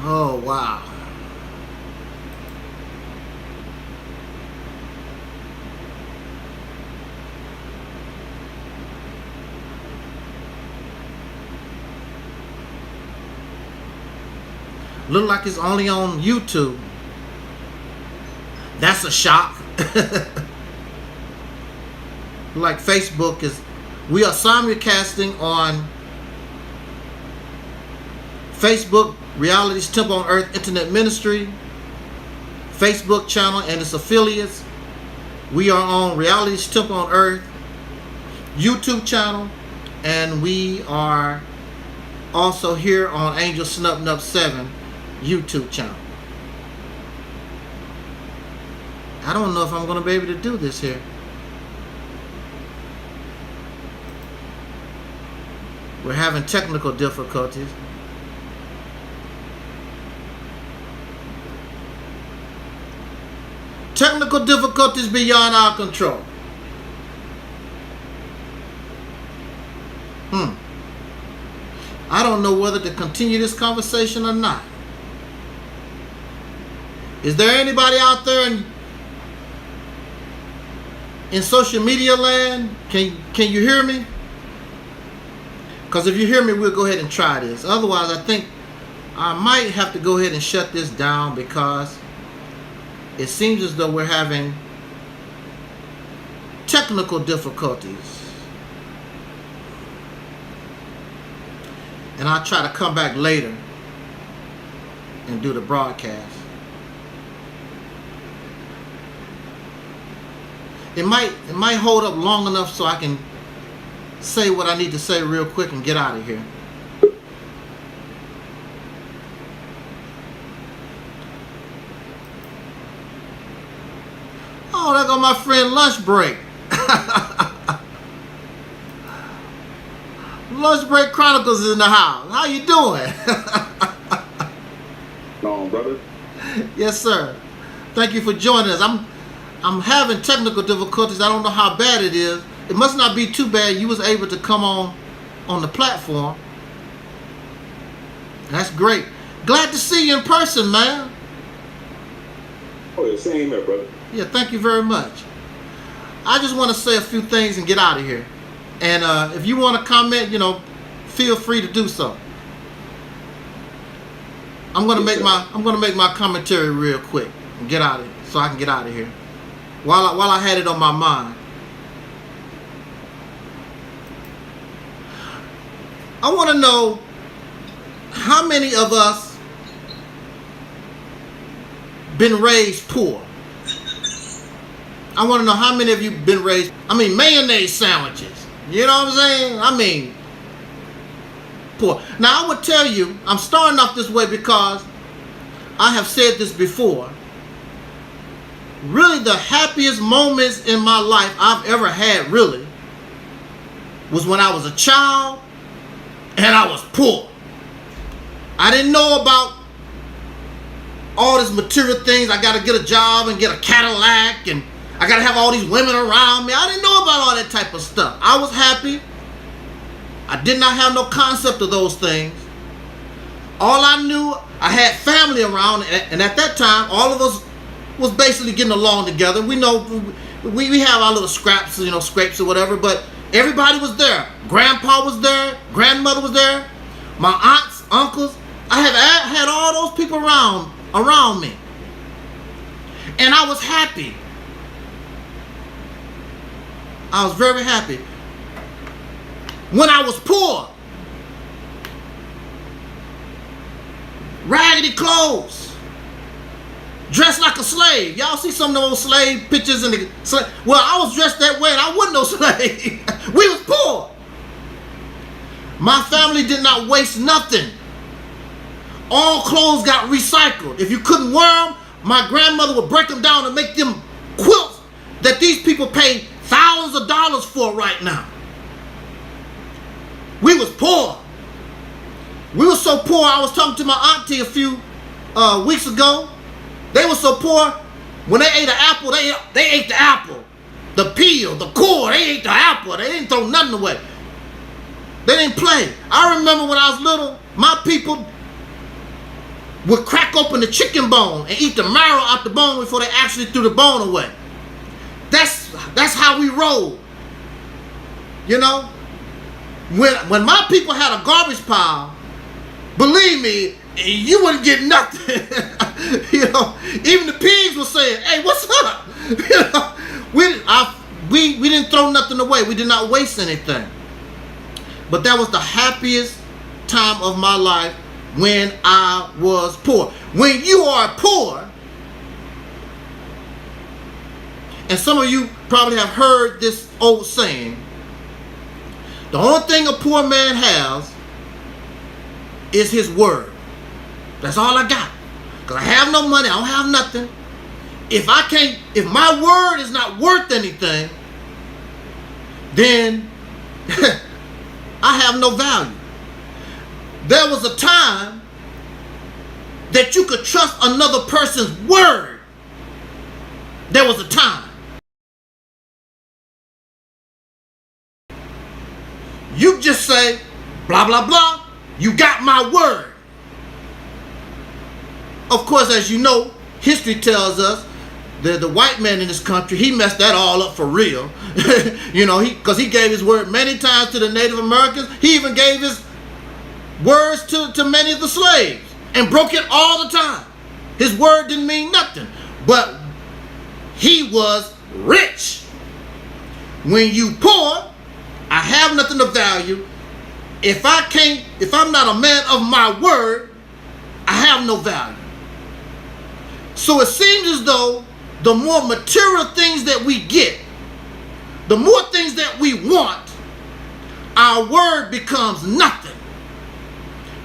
Oh, wow. Look like it's only on YouTube. That's a shock. Like Facebook is, we are simulcasting on Facebook, Reality's Temple on Earth Internet Ministry, Facebook channel and its affiliates. We are on Reality's Temple on Earth YouTube channel, and we are also here on Angel Snup Nup 7 YouTube channel. I don't know if I'm going to be able to do this here. We're having technical difficulties. Technical difficulties beyond our control. I don't know whether to continue this conversation or not. Is there anybody out there in social media land? Can you hear me? Because if you hear me, we'll go ahead and try this. Otherwise, I think I might have to go ahead and shut this down, because it seems as though we're having technical difficulties. And I'll try to come back later and do the broadcast. It might hold up long enough so I can say what I need to say real quick and get out of here. Oh, there go my friend Lunch Break. Lunch Break Chronicles is in the house. How you doing? No, brother. Yes, sir. Thank you for joining us. I'm having technical difficulties. I don't know how bad it is. It must not be too bad. You was able to come on the platform. That's great. Glad to see you in person, man. Oh, yeah, same here, brother. Yeah, thank you very much. I just want to say a few things and get out of here. And if you want to comment, feel free to do so. I'm gonna make my commentary real quick and get out of here, so I can get out of here. While I had it on my mind, I want to know how many of us been raised poor. I want to know how many of you been raised. Mayonnaise sandwiches. You know what I'm saying? Poor. Now I would tell you, I'm starting off this way because I have said this before. Really, the happiest moments in my life I've ever had, really, was when I was a child and I was poor. I didn't know about all these material things. I got to get a job and get a Cadillac, and I got to have all these women around me. I didn't know about all that type of stuff. I was happy. I did not have no concept of those things. All I knew, I had family around, and at that time, all of us was basically getting along together. We know we have our little scraps, scrapes or whatever, but everybody was there. Grandpa was there, grandmother was there, my aunts, uncles. I had all those people around me, and I was happy. I was very happy. When I was poor, raggedy clothes, dressed like a slave. Y'all see some of those slave pictures in the slave? Well, I was dressed that way and I wasn't no slave. We was poor. My family did not waste nothing. All clothes got recycled. If you couldn't wear them, my grandmother would break them down and make them quilts that these people pay thousands of dollars for right now. We was poor. We were so poor, I was talking to my auntie a few weeks ago. They were so poor, when they ate an apple, they ate the apple. The peel, the core, they ate the apple. They didn't throw nothing away. They didn't play. I remember when I was little, my people, would crack open the chicken bone and eat the marrow out the bone before they actually threw the bone away. That's how we roll. You know? When my people had a garbage pile, believe me, you wouldn't get nothing. You know, even the pigs were saying, "Hey, what's up?" You know, we didn't throw nothing away. We did not waste anything. But that was the happiest time of my life when I was poor. When you are poor, and some of you probably have heard this old saying, the only thing a poor man has is his word. That's all I got. Because I have no money, I don't have nothing. If my word is not worth anything, then I have no value. There was a time that you could trust another person's word. There was a time. You just say, blah, blah, blah, you got my word. Of course, as you know, history tells us that the white man in this country, he messed that all up for real. You know, because he gave his word many times to the Native Americans. He even gave his words to many of the slaves and broke it all the time. His word didn't mean nothing, but he was rich. When you poor, I have nothing of value. If I'm not a man of my word, I have no value. So it seems as though the more material things that we get, the more things that we want, our word becomes nothing.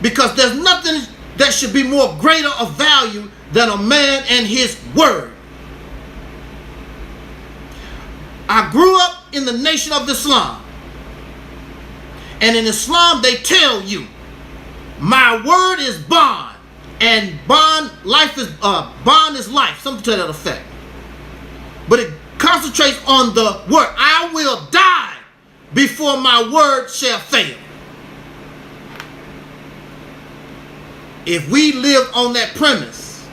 Because there's nothing that should be more greater of value than a man and his word. I grew up in the nation of Islam. And in Islam, they tell you, my word is bond. And bond is life, something to that effect. But it concentrates on the word. I will die before my word shall fail. If we live on that premise,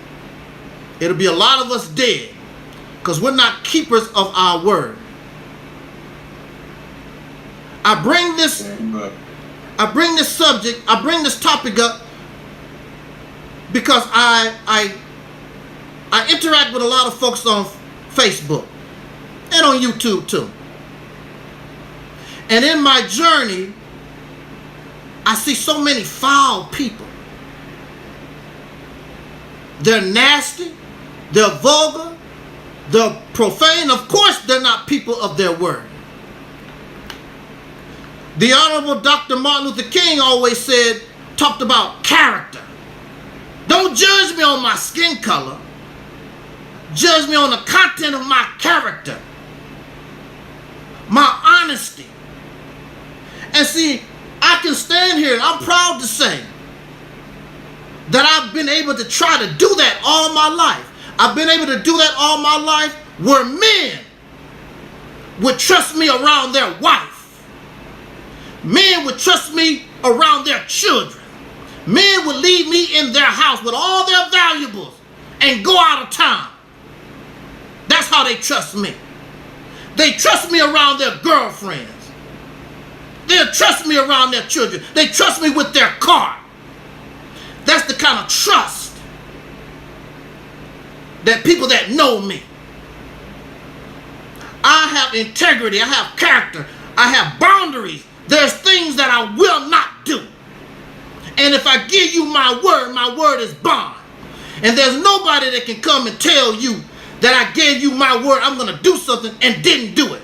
it'll be a lot of us dead, because we're not keepers of our word. I bring this topic up because I interact with a lot of folks on Facebook and on YouTube too. And in my journey, I see so many foul people. They're nasty, they're vulgar, they're profane. Of course, they're not people of their word. The Honorable Dr. Martin Luther King always talked about character. Don't judge me on my skin color. Judge me on the content of my character. My honesty. And see, I can stand here and I'm proud to say that I've been able to try to do that all my life. I've been able to do that all my life where men would trust me around their wife. Men would trust me around their children. Men would leave me in their house with all their valuables and go out of town. That's how they trust me. They trust me around their girlfriends. They'll trust me around their children. They trust me with their car. That's the kind of trust that people that know me. I have integrity. I have character. I have boundaries. There's things that I will not do. And if I give you my word is bond. And there's nobody that can come and tell you that I gave you my word, I'm going to do something and didn't do it.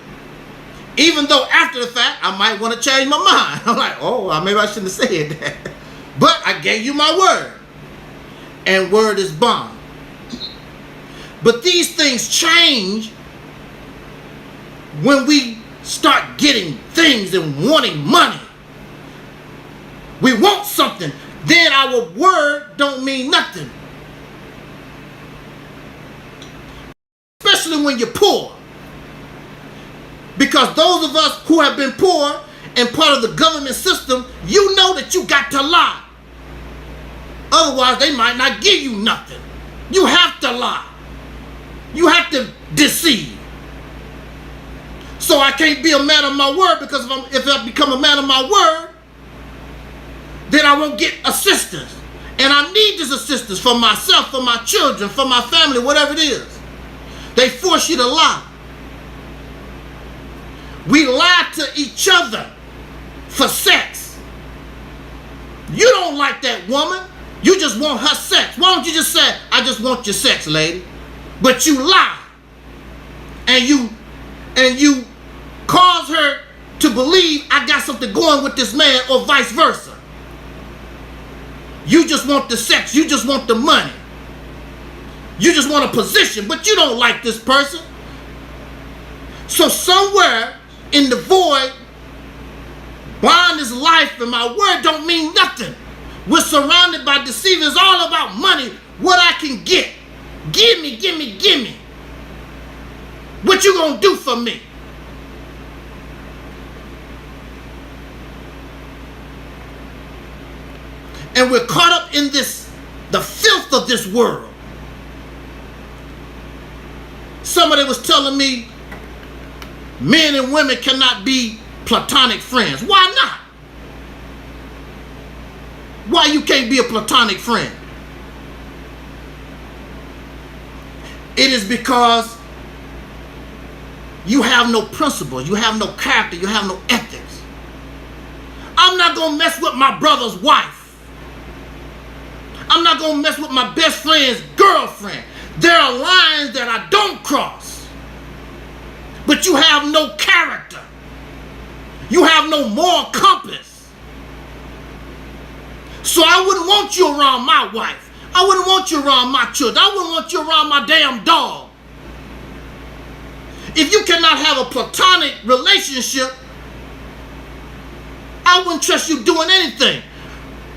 Even though after the fact, I might want to change my mind. I'm like, oh, maybe I shouldn't have said that. But I gave you my word. And word is bond. But these things change when we start getting things and wanting money. We want something. Then our word don't mean nothing. Especially when you're poor. Because those of us who have been poor and part of the government system, you know that you got to lie. Otherwise, they might not give you nothing. You have to lie. You have to deceive. So I can't be a man of my word, because if I become a man of my word, then I won't get assistance. And I need this assistance for myself, for my children, for my family, whatever it is. They force you to lie. We lie to each other for sex. You don't like that woman. You just want her sex. Why don't you just say, I just want your sex, lady? But you lie. And you cause her to believe I got something going with this man, or vice versa. You just want the sex. You just want the money. You just want a position, but you don't like this person. So somewhere in the void, blind is life, and my word don't mean nothing. We're surrounded by deceivers. It's all about money, what I can get. Give me, give me, give me. What you gonna do for me? And we're caught up in this, the filth of this world. Somebody was telling me men and women cannot be platonic friends. Why not? Why you can't be a platonic friend? It is because you have no principles, you have no character, you have no ethics. I'm not gonna mess with my brother's wife. I'm not gonna mess with my best friend's girlfriend. There are lines that I don't cross. But you have no character. You have no moral compass. So I wouldn't want you around my wife. I wouldn't want you around my children. I wouldn't want you around my damn dog. If you cannot have a platonic relationship, I wouldn't trust you doing anything.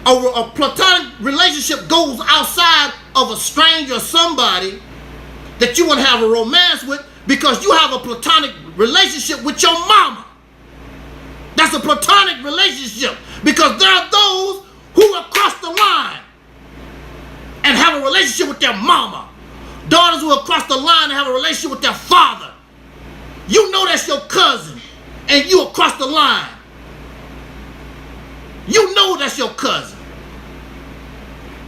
A platonic relationship goes outside of a stranger or somebody that you want to have a romance with, because you have a platonic relationship with your mama. That's a platonic relationship, because there are those who will cross the line and have a relationship with their mama. Daughters who will cross the line and have a relationship with their father. You know that's your cousin, and you will cross the line. You know that's your cousin.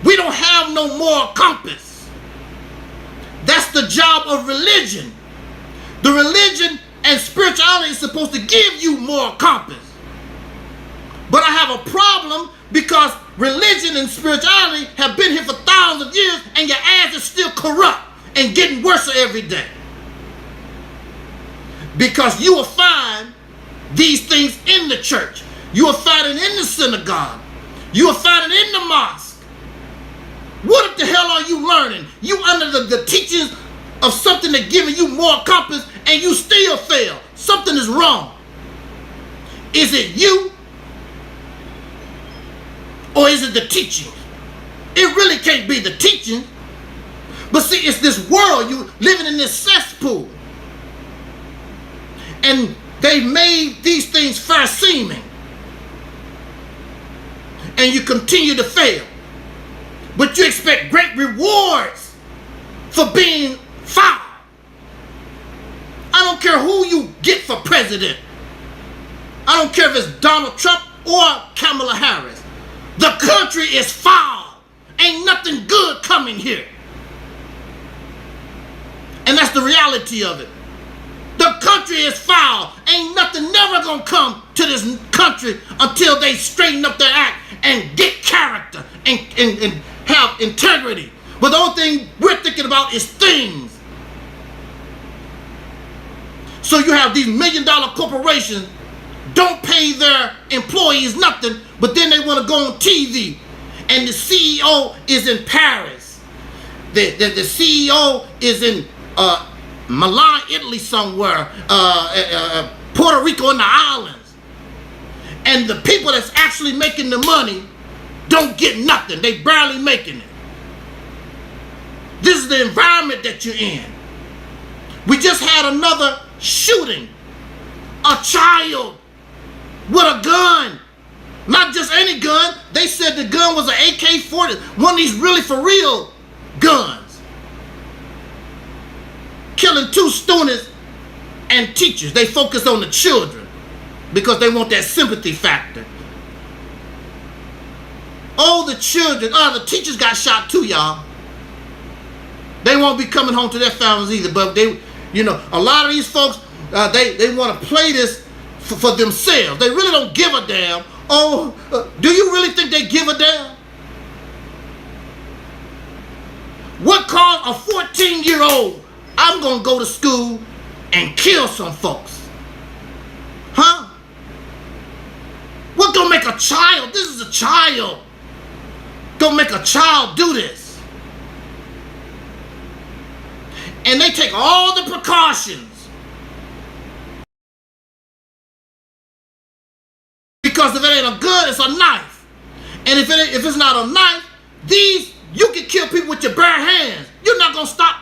We don't have no moral compass. That's the job of religion. The religion and spirituality is supposed to give you moral compass. But I have a problem, because religion and spirituality have been here for thousands of years, and your ass is still corrupt and getting worse every day. Because you will find these things in the church. You will find it in the synagogue. You will find it in the mosque. What the hell are you learning? You under the teachings of something that giving you moral compass, and you still fail. Something is wrong. Is it you? Or is it the teaching? It really can't be the teaching. But see, it's this world. You living in this cesspool. And they made these things fair seeming. And you continue to fail. But you expect great rewards for being foul. I don't care who you get for president. I don't care if it's Donald Trump or Kamala Harris. The country is foul. Ain't nothing good coming here. And that's the reality of it. The country is foul. Ain't nothing never gonna come to this country until they straighten up their act and get character and have integrity. But the only thing we're thinking about is things. So you have these $1 million corporations don't pay their employees nothing, but then they want to go on TV, and the CEO is in Paris. The CEO is in Milan, Italy somewhere, Puerto Rico and the islands. And the people that's actually making the money don't get nothing. They barely making it. This is the environment that you're in. We just had another shooting. A child with a gun Not just any gun. They said the gun was an AK-40, one of these really for real guns. Killing 2 students and teachers. They focus on the children because they want that sympathy factor. Oh, the children. The teachers got shot too, y'all. They won't be coming home to their families either. But they, you know, a lot of these folks, they want to play this for themselves. They really don't give a damn. Oh, do you really think they give a damn? What caused a 14-year-old, I'm going to go to school and kill some folks? Huh? What gonna make a child? This is a child. Gonna make a child do this. And they take all the precautions. Because if it ain't a gun, it's a knife. And if it's not a knife, you can kill people with your bare hands. You're not gonna stop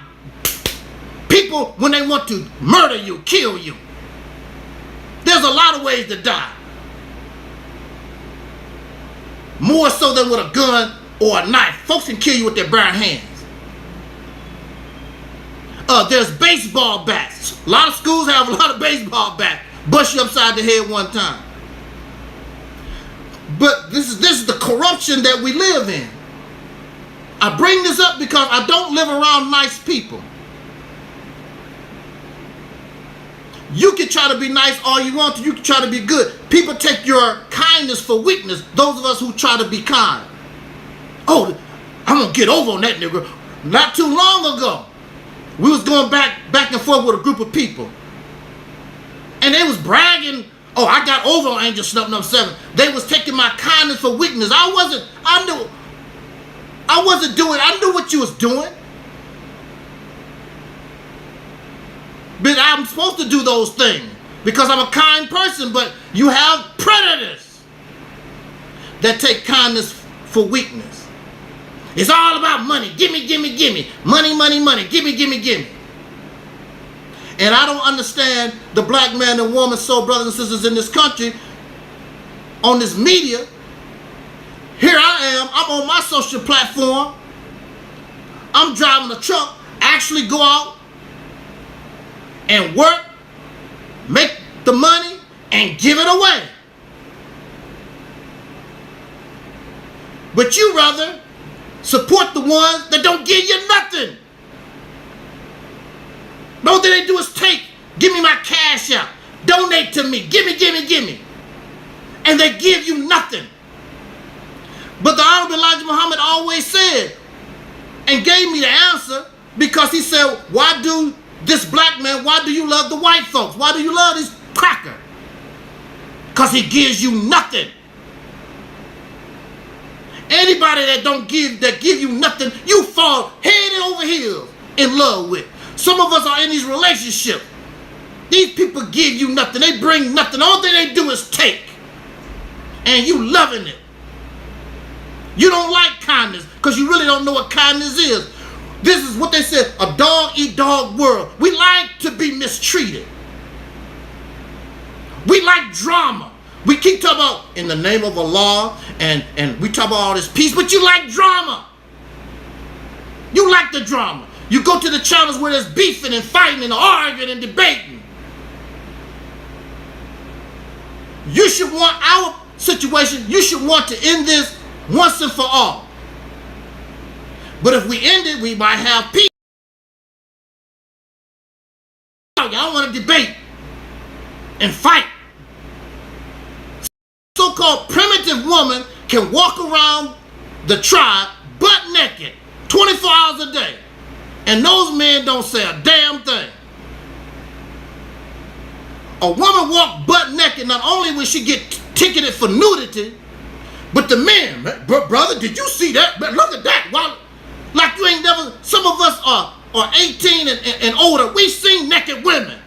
people when they want to murder you, kill you. There's a lot of ways to die. More so than with a gun or a knife. Folks can kill you with their bare hands. There's baseball bats. A lot of schools have a lot of baseball bats. Bust you upside the head one time. But this is the corruption that we live in. I bring this up because I don't live around nice people. You can try to be nice all you want to. You can try to be good. People take your kindness for weakness. Those of us who try to be kind. Oh, I'm going to get over on that nigga. Not too long ago, we was going back and forth with a group of people. And they was bragging, oh, I got over on Angel Snuffing Up 7. They was taking my kindness for weakness. I knew what you was doing. But I'm supposed to do those things because I'm a kind person, but you have predators that take kindness for weakness. It's all about money. Gimme, gimme, gimme. Money, money, money. Gimme, gimme, gimme. And I don't understand the black man and woman, soul brothers and sisters in this country, on this media. Here I am. I'm on my social platform. I'm driving a truck. Actually go out and work, make the money, and give it away. But you rather support the ones that don't give you nothing. All they do is take, give me my cash out, donate to me, gimme, gimme, gimme. And they give you nothing. But the Honorable Elijah Muhammad always said, and gave me the answer, because he said, why do you love the white folks? Why do you love this cracker? Because he gives you nothing. Anybody that give you nothing, you fall head over heels in love with. Some of us are in these relationships. These people give you nothing. They bring nothing. All thing they do is take. And you loving it. You don't like kindness because you really don't know what kindness is. This is what they said, a dog-eat-dog world. We like to be mistreated. We like drama. We keep talking about in the name of Allah and we talk about all this peace, but you like drama. You like the drama. You go to the channels where there's beefing and fighting and arguing and debating. You should want our situation, you should want to end this once and for all. But if we end it, we might have peace. Y'all want to debate and fight. So-called primitive woman can walk around the tribe butt naked 24 hours a day. And those men don't say a damn thing. A woman walk butt naked, not only will she get ticketed for nudity, but the men, brother, did you see that? Look at that. Wow. Like you ain't never, some of us are 18 and older. We've seen naked women.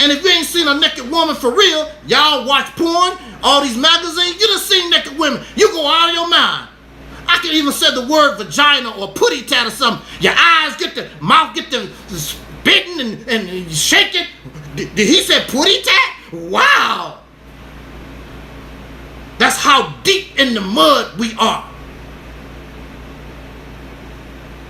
And if you ain't seen a naked woman for real, y'all watch porn, all these magazines, you done seen naked women. You go out of your mind. I can even say the word vagina or putty tat or something. Your eyes get the mouth get the spitting and shaking. Did he say putty tat? Wow. how deep in the mud we are.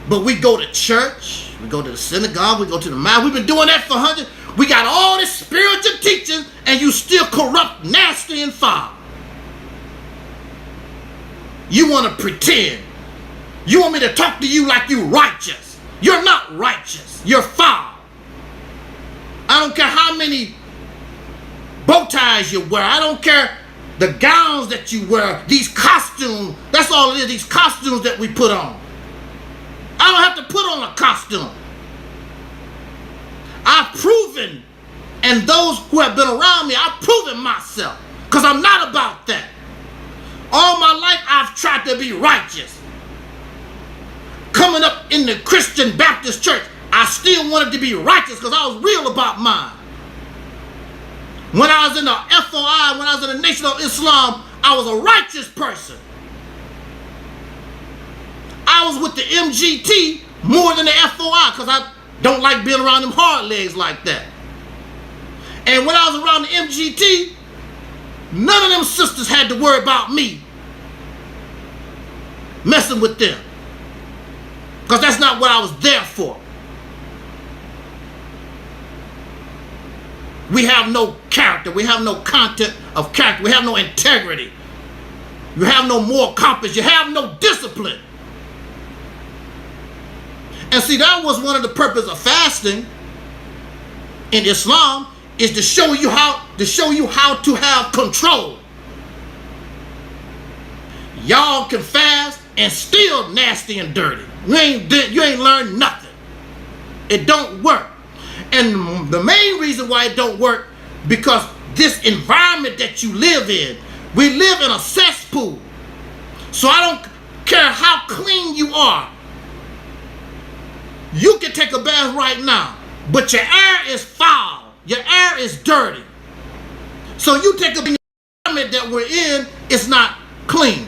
But we go to church, we go to the synagogue, we go to the mosque. We've been doing that for hundreds. We got all this spiritual teaching, and you still corrupt, nasty, and foul. You want to pretend. You want me to talk to you like you righteous. You're not righteous. You're foul. I don't care how many bow ties you wear. I don't care the gowns that you wear. These costumes. That's all it is. These costumes that we put on. I don't have to put on a costume. I've proven, and those who have been around me, I've proven myself. Because I'm not about that. All my life I've tried to be righteous. Coming up in the Christian Baptist church, I still wanted to be righteous because I was real about mine. When I was in the FOI, when I was in the Nation of Islam, I was a righteous person. I was with the MGT more than the FOI because I don't like being around them hard legs like that. And when I was around the MGT, none of them sisters had to worry about me messing with them. Because that's not what I was there for. We have no character. We have no content of character. We have no integrity. You have no moral compass. You have no discipline. And see, that was one of the purposes of fasting in Islam, is to show you how to have control. Y'all can fast and still nasty and dirty. You ain't learned nothing. It don't work. And the main reason why it don't work, because this environment that you live in, we live in a cesspool. So I don't care how clean you are. You can take a bath right now, but your air is foul. Your air is dirty. So you take a environment that we're in, it's not clean.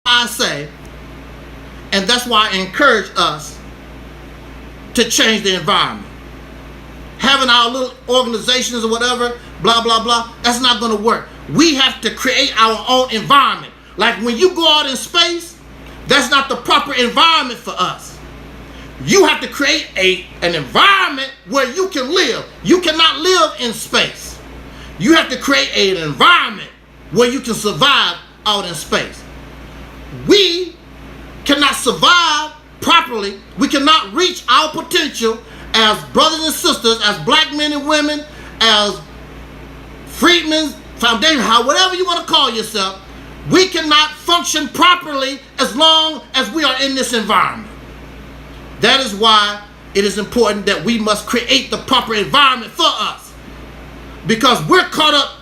I say, and that's why I encourage us to change the environment. Having our little organizations or whatever, blah, blah, blah, that's not going to work. We have to create our own environment. Like when you go out in space, that's not the proper environment for us. You have to create an environment where you can live. You cannot live in space. You have to create an environment where you can survive out in space. We cannot survive properly. We cannot reach our potential as brothers and sisters, as black men and women, as freedmen, foundation, whatever you want to call yourself. We cannot function properly as long as we are in this environment. That is why it is important that we must create the proper environment for us. Because we're caught up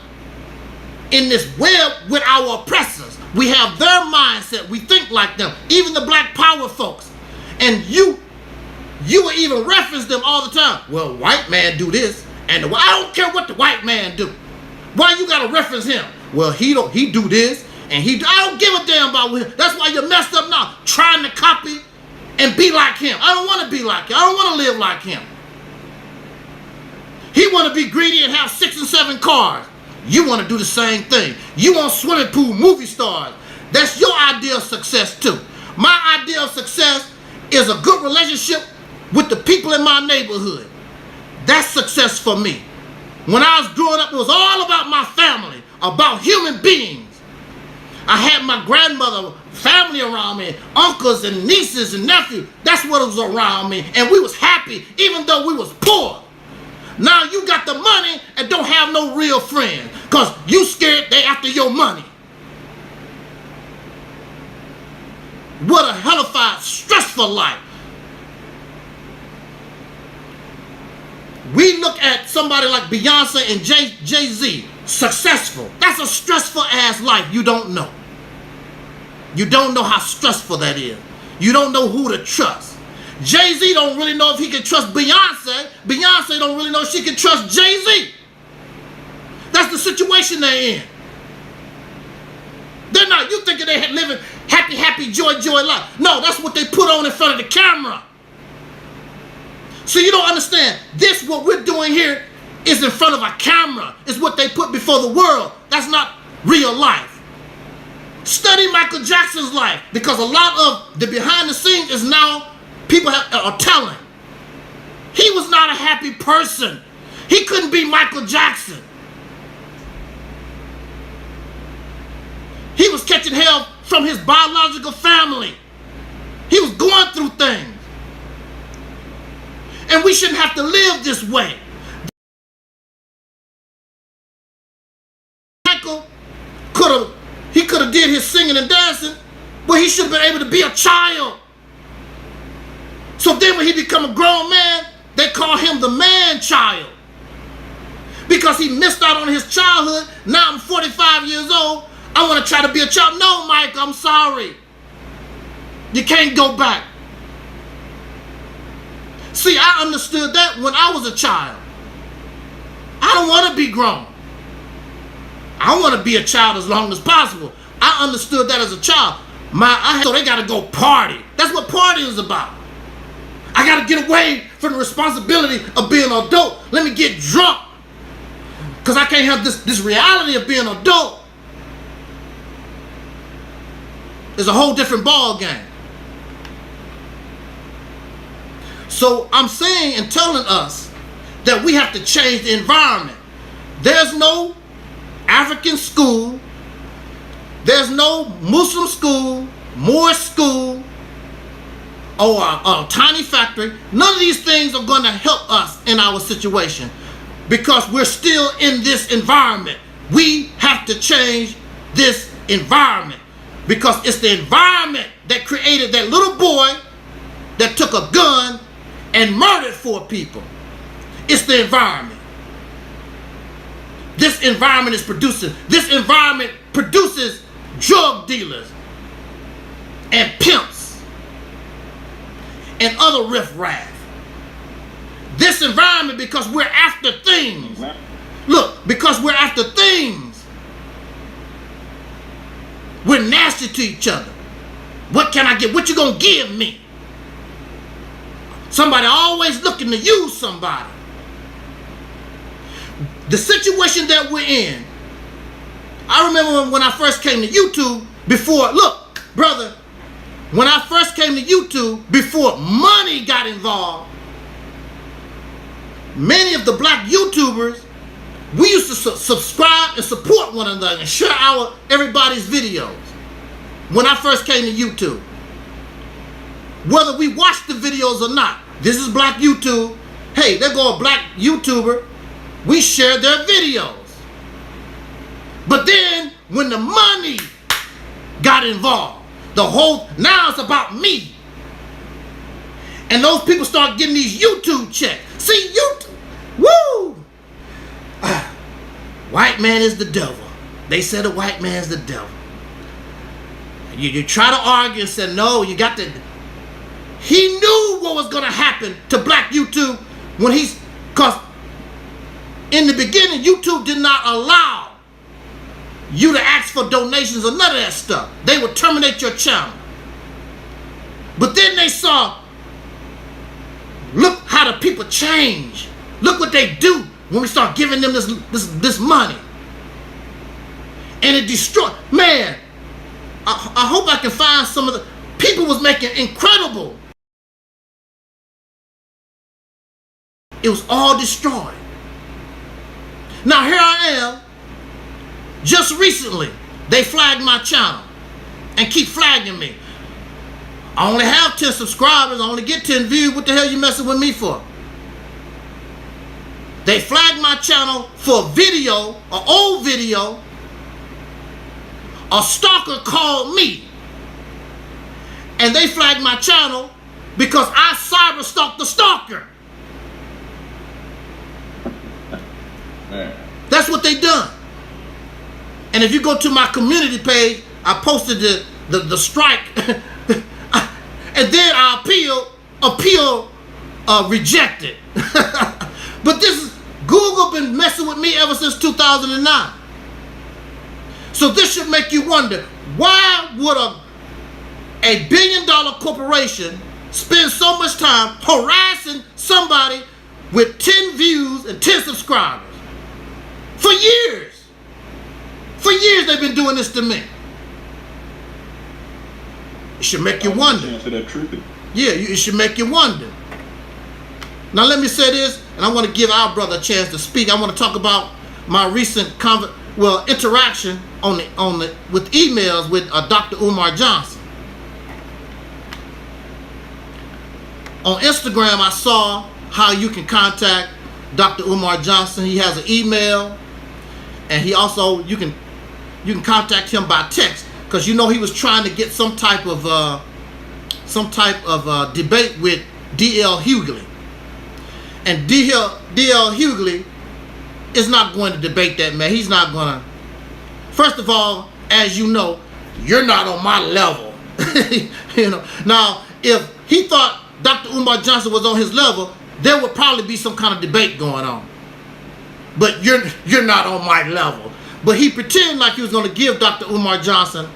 in this web with our oppressors. We have their mindset. We think like them. Even the black power folks. And you will even reference them all the time. Well, white man do this. And I don't care what the white man do. Why you got to reference him? Well, he do this. And I don't give a damn about him. That's why you're messed up now. Trying to copy and be like him. I don't want to be like him. I don't want to live like him. He want to be greedy and have 6 and 7 cars. You want to do the same thing. You want swimming pool movie stars. That's your idea of success too. My idea of success is a good relationship with the people in my neighborhood. That's success for me. When I was growing up, it was all about my family, about human beings. I had my grandmother, family around me, uncles and nieces and nephews. That's what was around me. And we was happy even though we was poor. Now you got the money and don't have no real friends because you scared they after your money. What a hellified, stressful life. We look at somebody like Beyonce and Jay-Z, successful. That's a stressful ass life you don't know. You don't know how stressful that is. You don't know who to trust. Jay-Z don't really know if he can trust Beyonce. Beyonce don't really know if she can trust Jay-Z. That's the situation they're in. They're not, you thinking they're living happy, joy life. No, that's what they put on in front of the camera. So you don't understand. This, what we're doing here, is in front of a camera. It's what they put before the world. That's not real life. Study Michael Jackson's life, because a lot of the behind the scenes is now people are telling. He was not a happy person. He couldn't be Michael Jackson. He was catching hell from his biological family. He was going through things. And we shouldn't have to live this way. Michael could have did his singing and dancing, but he should have been able to be a child. So then when he become a grown man, they call him the man-child. Because he missed out on his childhood. Now I'm 45 years old. I want to try to be a child. No, Mike, I'm sorry. You can't go back. See, I understood that when I was a child. I don't want to be grown. I want to be a child as long as possible. I understood that as a child. So they got to go party. That's what party is about. I got to get away from the responsibility of being an adult. Let me get drunk. Because I can't have this reality of being an adult. It's a whole different ball game. So I'm saying and telling us that we have to change the environment. There's no African school. There's no Muslim school, Moorish school, or a tiny factory. None of these things are going to help us in our situation because we're still in this environment. We have to change this environment because it's the environment that created that little boy that took a gun and murdered 4 people. It's the environment. This environment is producing. This environment produces drug dealers and pimps and other riffraff. This environment, because we're after things. Look, because we're after things. We're nasty to each other. What can I get? What you gonna give me? Somebody always looking to use somebody. The situation that we're in, I remember when I first came to YouTube before, look, brother, when I first came to YouTube, before money got involved, many of the black YouTubers, we used to subscribe and support one another and share everybody's videos when I first came to YouTube. Whether we watched the videos or not, this is black YouTube. Hey, there go a black YouTuber. We share their videos. But then when the money got involved, now it's about me. And those people start getting these YouTube checks. See, YouTube, woo! White man is the devil. They said the white man's the devil. You try to argue and say, no, you got to. He knew what was going to happen to black YouTube because in the beginning, YouTube did not allow you to ask for donations or none of that stuff. They would terminate your channel. But then they saw, look how the people change. Look what they do when we start giving them this money. And it destroyed. Man, I hope I can find some of the people was making incredible. It was all destroyed. Now here I am. Just recently, they flagged my channel and keep flagging me. I only have 10 subscribers. I only get 10 views. What the hell you messing with me for? They flagged my channel for a video, an old video. A stalker called me. And they flagged my channel because I cyber stalked the stalker. Man. That's what they done. And if you go to my community page, I posted the strike. And then I appeal rejected. But Google been messing with me ever since 2009. So this should make you wonder, why would a $1 billion corporation spend so much time harassing somebody with 10 views and 10 subscribers? For years. For years they've been doing this to me. It should make you wonder. Yeah, it should make you wonder. Now let me say this, and I want to give our brother a chance to speak. I want to talk about my recent interaction with emails with Dr. Umar Johnson. On Instagram, I saw how you can contact Dr. Umar Johnson. He has an email, and he also you can contact him by text, because you know he was trying to get some type of debate with D.L. Hughley, and D.L. Hughley is not going to debate that man. He's not going to. First of all, as you know, you're not on my level. You know. Now, if he thought Dr. Umar Johnson was on his level, there would probably be some kind of debate going on. But you're not on my level. But he pretended like he was going to give Dr. Umar Johnson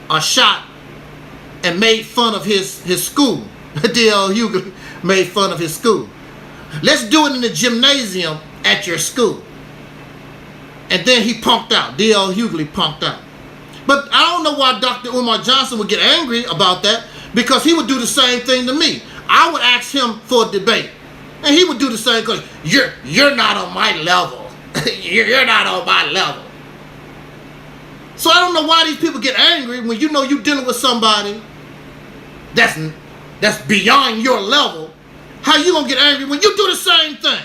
a shot and made fun of his school. D.L. Hughley made fun of his school. Let's do it in the gymnasium at your school. And then he punked out. D.L. Hughley punked out. But I don't know why Dr. Umar Johnson would get angry about that, because he would do the same thing to me. I would ask him for a debate, and he would do the same, because you're not on my level. You're not on my level. So I don't know why these people get angry when you know you're dealing with somebody that's beyond your level. How you gonna get angry when you do the same thing?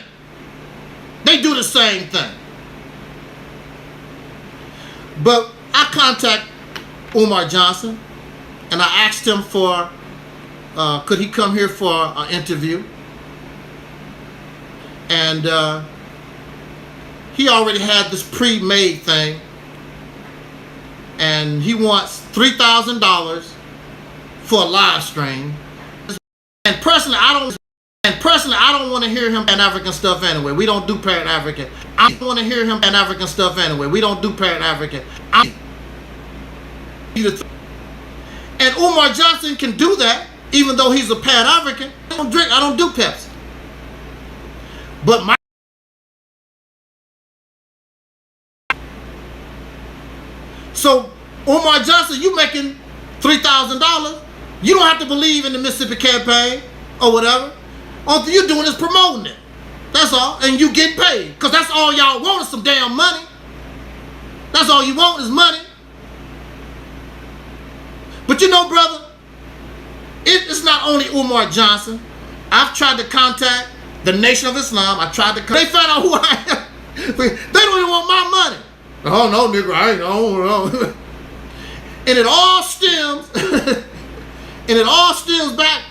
They do the same thing. But I contact Umar Johnson, and I asked him for, could he come here for an interview? And he already had this pre-made thing, and he wants $3,000 for a live stream. And personally, I don't want to hear him Pan-African stuff anyway. We don't do Pan-African. I don't want to hear him Pan-African stuff anyway. We don't do Pan-African. And Umar Johnson can do that, even though he's a Pan-African. I don't do Pepsi. But so Umar Johnson, you making $3,000. You don't have to believe in the Mississippi campaign or whatever. All you're doing is promoting it. That's all. And you get paid. Because that's all y'all want is some damn money. That's all you want is money. But you know, brother, it's not only Umar Johnson. I've tried to contact the Nation of Islam. They found out who I am. They don't even want my money. Oh, no, nigga, I ain't no. And it all stems back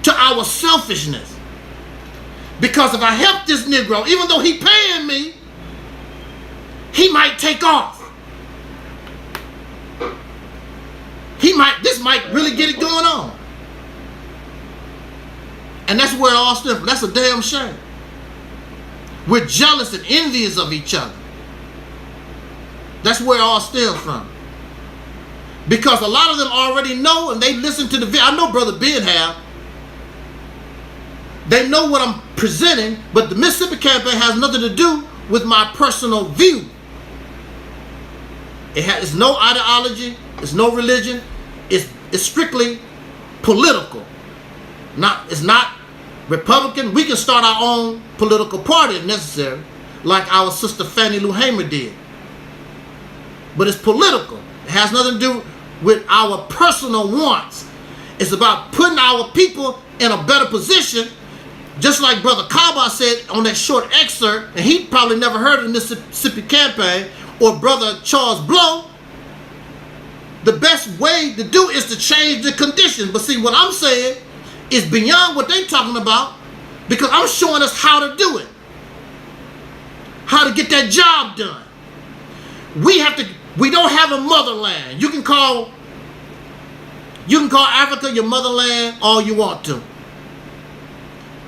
to our selfishness. Because if I help this Negro, even though he paying me, he might take off. This might really get it going on. And that's where it all stems from. That's a damn shame. We're jealous and envious of each other. That's where it all stems from. Because a lot of them already know, and they listen to the video. I know Brother Ben have. They know what I'm presenting, but the Mississippi campaign has nothing to do with my personal view. It's no ideology, it's no religion, it's strictly political. It's not Republican. We can start our own political party if necessary, like our sister Fannie Lou Hamer did. But it's political. It has nothing to do with our personal wants. It's about putting our people in a better position, just like Brother Kaba said on that short excerpt, and he probably never heard of the Mississippi campaign, or Brother Charles Blow. The best way to do is to change the conditions. But see, what I'm saying is beyond what they're talking about, because I'm showing us how to do it. How to get that job done. We don't have a motherland. You can call Africa your motherland all you want to.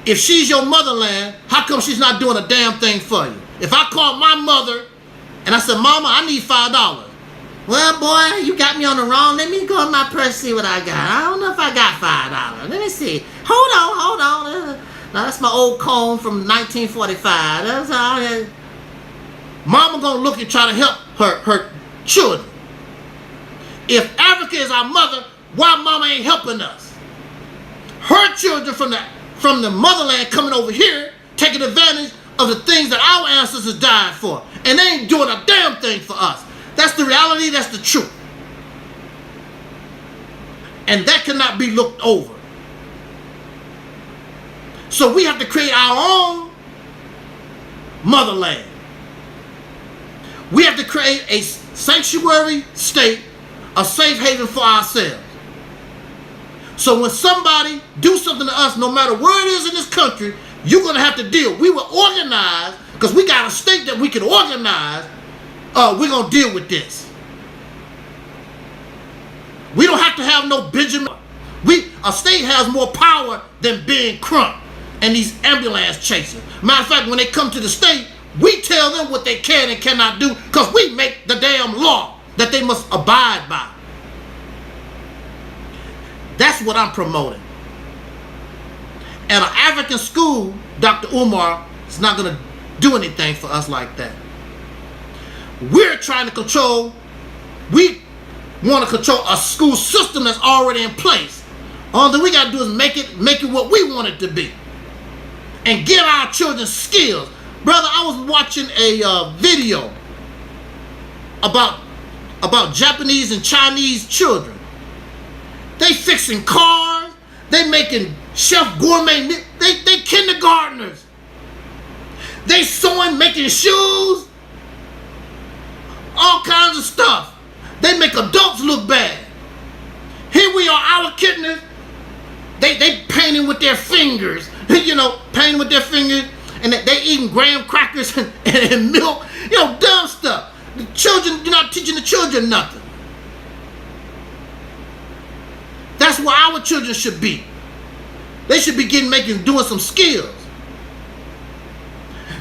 If she's your motherland, how come she's not doing a damn thing for you? If I call my mother and I said, Mama, I need $5. Well, boy, you got me on the wrong. Let me go in my purse, see what I got. I don't know if I got $5. Let me see. Hold on. Now, that's my old comb from 1945. That's all. Mama gonna look and try to help her children. If Africa is our mother, why mama ain't helping us? Her children from the motherland coming over here, taking advantage of the things that our ancestors died for. And they ain't doing a damn thing for us. That's the reality, that's the truth. And that cannot be looked over. So we have to create our own motherland. We have to create a sanctuary state, a safe haven for ourselves. So when somebody do something to us, no matter where it is in this country, you're going to have to deal. We will organize, because we got a state that we can organize. We're going to deal with this. We don't have to have no Benjamin. A state has more power than being Crump and these ambulance chasers. Matter of fact, when they come to the state, we tell them what they can and cannot do, because we make the damn law that they must abide by. That's what I'm promoting. At an African school, Dr. Umar is not going to do anything for us like that. We're trying to control, we want to control a school system that's already in place. All that we got to do is make it what we want it to be. And give our children skills. Brother, I was watching a video about Japanese and Chinese children. They fixing cars. They making chef gourmet. They kindergartners. They sewing, making shoes. All kinds of stuff. They make adults look bad. Here we are, our kidneys. They painting with their fingers. You know, painting with their fingers. And they eating graham crackers and milk. You know, dumb stuff. The children, you're not teaching the children nothing. That's where our children should be. They should be doing some skills.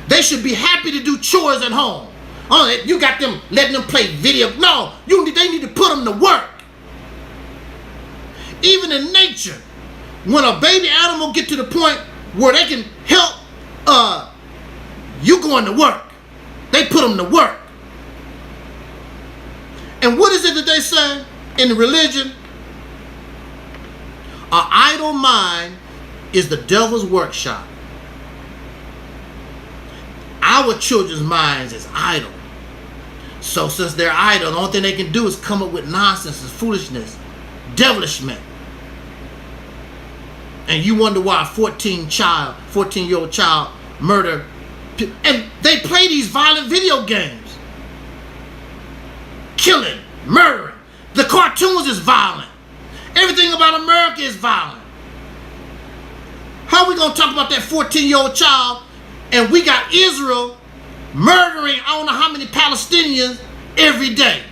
They should be happy to do chores at home. Oh, you got them letting them play video. No, they need to put them to work. Even in nature, when a baby animal get to the point where they can help you going to work, they put them to work. And what is it that they say in the religion? An idle mind is the devil's workshop. Our children's minds is idle. So since they're idle, the only thing they can do is come up with nonsense and foolishness, devilishment. And you wonder why a 14-year-old child murder. And they play these violent video games. Killing, murdering. The cartoons is violent. Everything about America is violent. How are we going to talk about that 14-year-old child and we got Israel murdering I don't know how many Palestinians every day?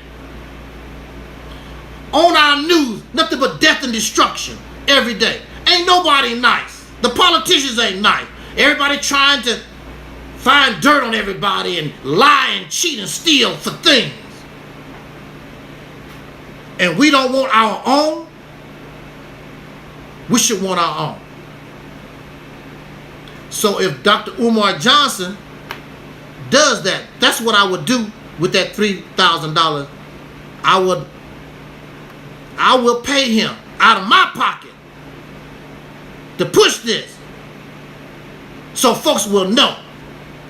On our news, nothing but death and destruction every day. Ain't nobody nice. The politicians ain't nice. Everybody trying to find dirt on everybody and lie and cheat and steal for things. And we don't want our own. We should want our own. So if Dr. Umar Johnson does that, that's what I would do with that $3,000. I will pay him out of my pocket to push this so folks will know.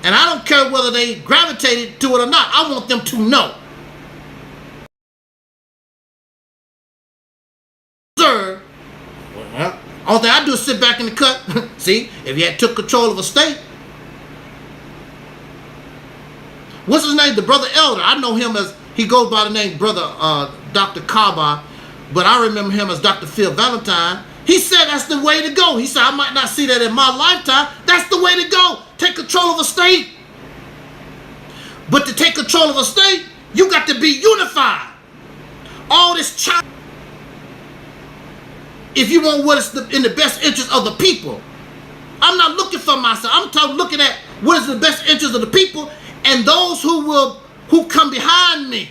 And I don't care whether they gravitated to it or not. I want them to know. Sir, all thing I do is sit back in the cut. See, if you had took control of a state. What's his name? The brother elder. I know him as, he goes by the name brother Dr. Kaba, but I remember him as Dr. Phil Valentine. He said that's the way to go. He said, I might not see that in my lifetime. That's the way to go. Take control of a state. But to take control of a state, you got to be unified. All this child. If you want what is in the best interest of the people. I'm not looking for myself. I'm looking at what is the best interest of the people and those who come behind me.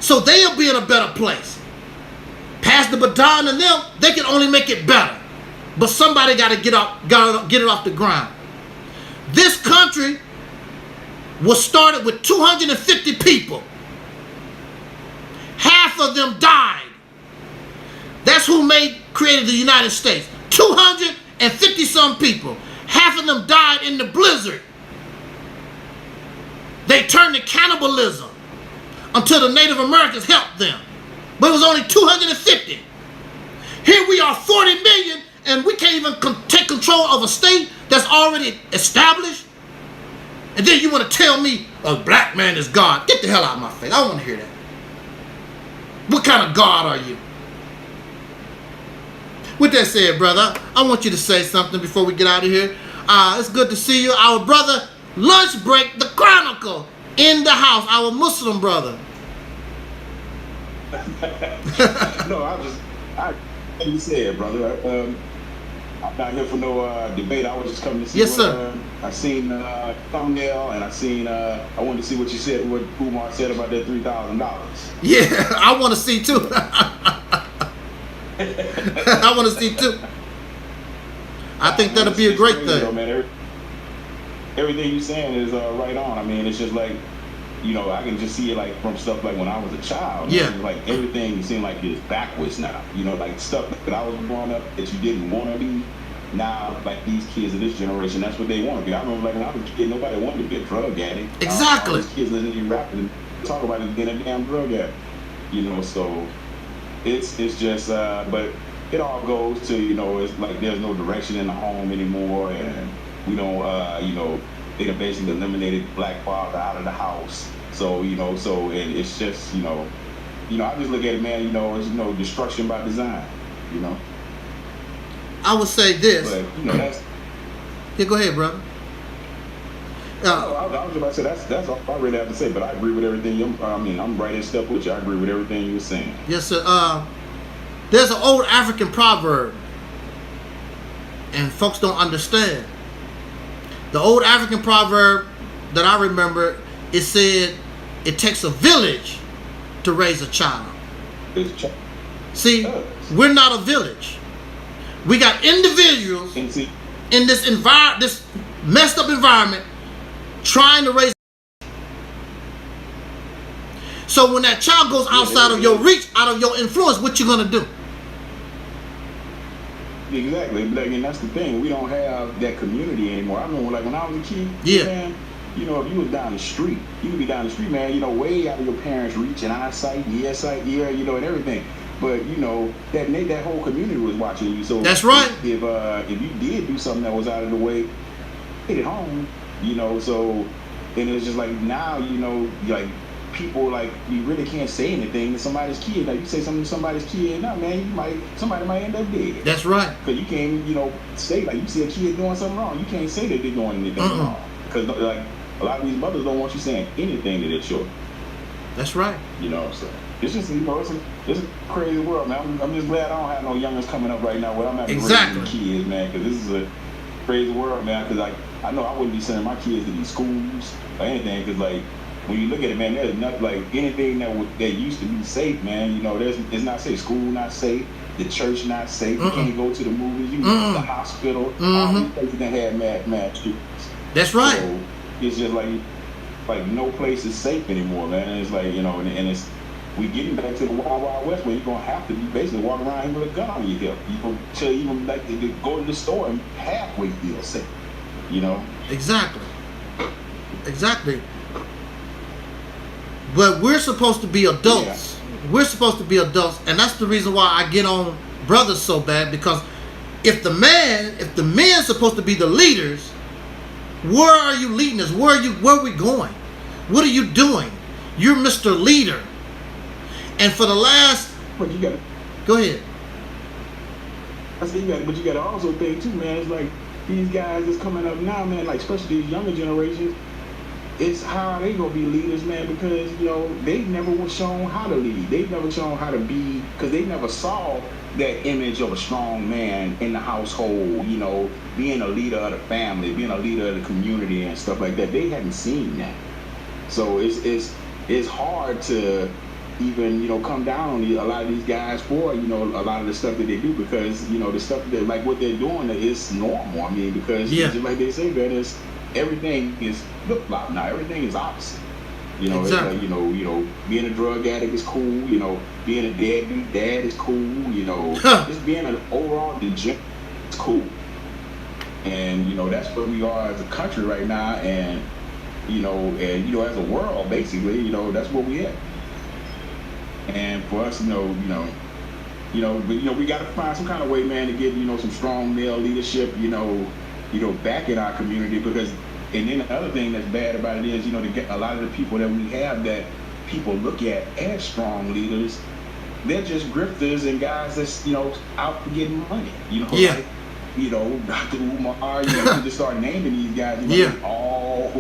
So they'll be in a better place. Pass the baton to them, they can only make it better. But somebody got to get it off the ground. This country was started with 250 people. Half of them died. That's who created the United States. 250 some people. Half of them died in the blizzard. They turned to cannibalism until the Native Americans helped them. But it was only 250. Here we are 40 million and we can't even take control of a state that's already established. And then you want to tell me a black man is God. Get the hell out of my face. I don't want to hear that. What kind of God are you? With that said, brother, I want you to say something before we get out of here. It's good to see you. Our brother, Lunch Break, the Chronicle, in the house. Our Muslim brother. No, like you said, brother. I'm not here for no debate. I was just coming to see. Yes, sir. I seen thumbnail, and I wanted to see what you said, what Umar said about that $3,000. Yeah, I want to see too. I want to see too. I think that'll be a great thing. Though, man. Everything you're saying is right on. I mean, it's just like, I can just see it like from stuff like when I was a child. Yeah. Man. Like everything seems like it's backwards now. Like stuff that I was growing up that you didn't want to be. Now, like these kids of this generation, that's what they want to be. I remember like when I was a kid, nobody wanted to be a drug addict. Exactly. All these kids listening to you rap and talk about it being a damn drug addict. So it's just, but it all goes to, it's like there's no direction in the home anymore, and we don't, they have basically eliminated black father out of the house. So, so it's just, I just look at it, man, it's, destruction by design, I would say this. But, that's... Yeah, go ahead, brother. I was about to say, that's all I really have to say, but I agree with everything. I'm right in step with you. I agree with everything you were saying. Yes, sir. There's an old African proverb, and folks don't understand. The old African proverb that I remember, it said, it takes a village to raise a child. See, we're not a village. We got individuals in this messed up environment trying to raise. So when that child goes outside of your reach, out of your influence, what you gonna do? Exactly, and that's the thing. We don't have that community anymore. I remember, like when I was a kid, man, if you was down the street, you would be down the street, man, way out of your parents' reach and eyesight, ear, and everything. But that whole community was watching you. So that's right. If you did do something that was out of the way, hit it home. So and it's just like now, like people, like you really can't say anything to somebody's kid. Like you say something to somebody's kid, no man, somebody might end up dead. That's right. Because you can't, say, like you see a kid doing something wrong, you can't say that they're doing anything wrong. Because like a lot of these mothers don't want you saying anything to their children. That's right. So it's just, it's a crazy world, man. I'm just glad I don't have no youngers coming up right now where I'm having to raise kids, man, because this is a crazy world, man. Because I know I wouldn't be sending my kids to these schools or anything, because like when you look at it, man, there's nothing like anything that used to be safe, man. It's not safe. School not safe. The church not safe. You can't go to the movies. You can go to the hospital. All these places that had mad streets. That's right. So it's just like no place is safe anymore, man. And it's like, and it's, we getting back to the Wild Wild West where you're gonna have to be basically walking around here with a gun on your hip. You gonna tell even like to go to the store and halfway feel safe. Exactly. But we're supposed to be adults. Yeah. We're supposed to be adults, and that's the reason why I get on brothers so bad, because if the men's supposed to be the leaders, where are you leading us? Where are we going? What are you doing? You're Mr. Leader. And for the last... But you gotta... Go ahead. I said but you gotta also think too, man, it's like these guys that's coming up now, man, like especially these younger generations, it's how are they gonna be leaders, man, because, they never were shown how to lead. They've never shown how to be, because they never saw that image of a strong man in the household, being a leader of the family, being a leader of the community and stuff like that. They haven't seen that. So it's hard to even, you know, come down on a lot of these guys for, you know, a lot of the stuff that they do, because, you know, the stuff that, like, what they're doing is normal. I mean, because just like they say, man, everything is flip-flop now. Everything is opposite. You know, exactly. It's like, you know, being a drug addict is cool. You know, being a deadbeat dad is cool. You know, just being an overall degenerate is cool. And, you know, that's where we are as a country right now, and you know, as a world, basically, you know, that's where we at. And for us, but we got to find some kind of way, man, to get, you know, some strong male leadership, you know, back in our community, because. And then the other thing that's bad about it is, you know, to get a lot of the people that we have that people look at as strong leaders, they're just grifters and guys that's, you know, out for getting money. You know, like, you know, Dr. Umar, you know, you just start naming these guys, you know, all,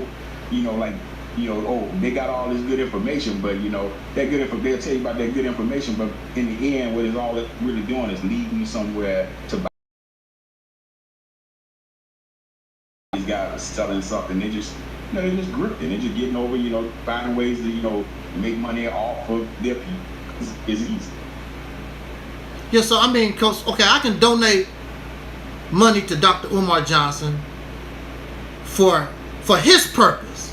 you know, like, you know, oh, they got all this good information, but, you know, that good information, they'll tell you about that good information, but in the end, what it's all really doing is leading you somewhere to buy. These guys are selling something, they just, you know, they're just grifting, they're just getting over, you know, finding ways to, you know, make money off of their people. It's easy. Yeah, so I mean, Coach, okay, I can donate money to Dr. Umar Johnson for his purpose.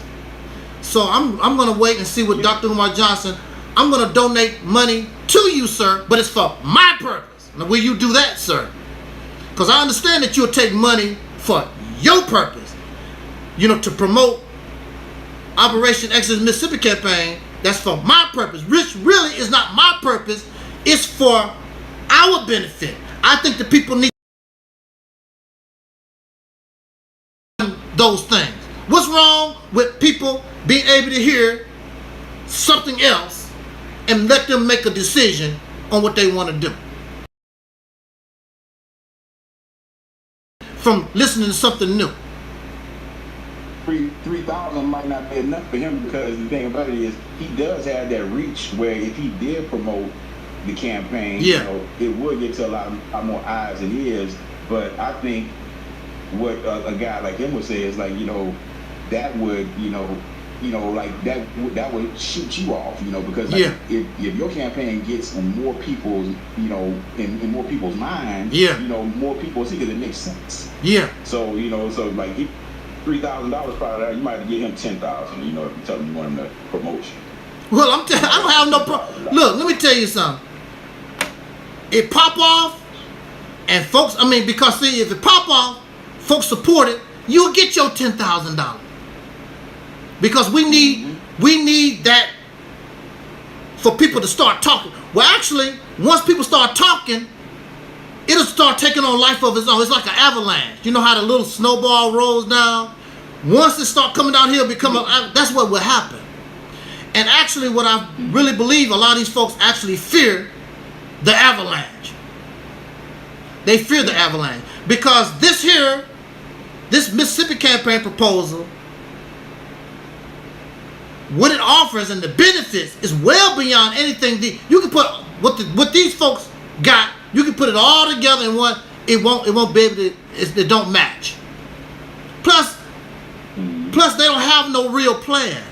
So I'm gonna wait and see what Dr. Umar Johnson. I'm gonna donate money to you, sir, but it's for my purpose. Now, will you do that, sir? Because I understand that you'll take money for your purpose, you know, to promote Operation Exodus Mississippi campaign. That's for my purpose, which really is not my purpose. It's for our benefit. I think the people need those things. What's wrong with people being able to hear something else and let them make a decision on what they want to do? From listening to something new. 3,000 might not be enough for him, because the thing about it is he does have that reach where if he did promote the campaign, you know, it would get to a lot more eyes and ears. But I think what a guy like him would say is, like, you know, that would, like that would shoot you off, you know, because like, if your campaign gets in more people's, you know, in more people's minds, you know, more people see, because it makes sense. So, you know, so like $3,000 probably, you might get him 10,000, you know, if you tell him you want him to promote you. Well, I don't have no problem. Look, let me tell you something. It pop off, and folks, I mean, because see, if it pop off, folks support it, you'll get your $10,000. Because we need that for people to start talking. Well, actually, once people start talking, it'll start taking on life of its own. It's like an avalanche. You know how the little snowball rolls down? Once it start coming down here, that's what will happen. And actually, what I really believe, a lot of these folks actually fear the avalanche. They fear the avalanche. Because this Mississippi campaign proposal, what it offers and the benefits is well beyond anything. You can put what these folks got, you can put it all together in one. It won't be able to. It don't match. Plus they don't have no real plan.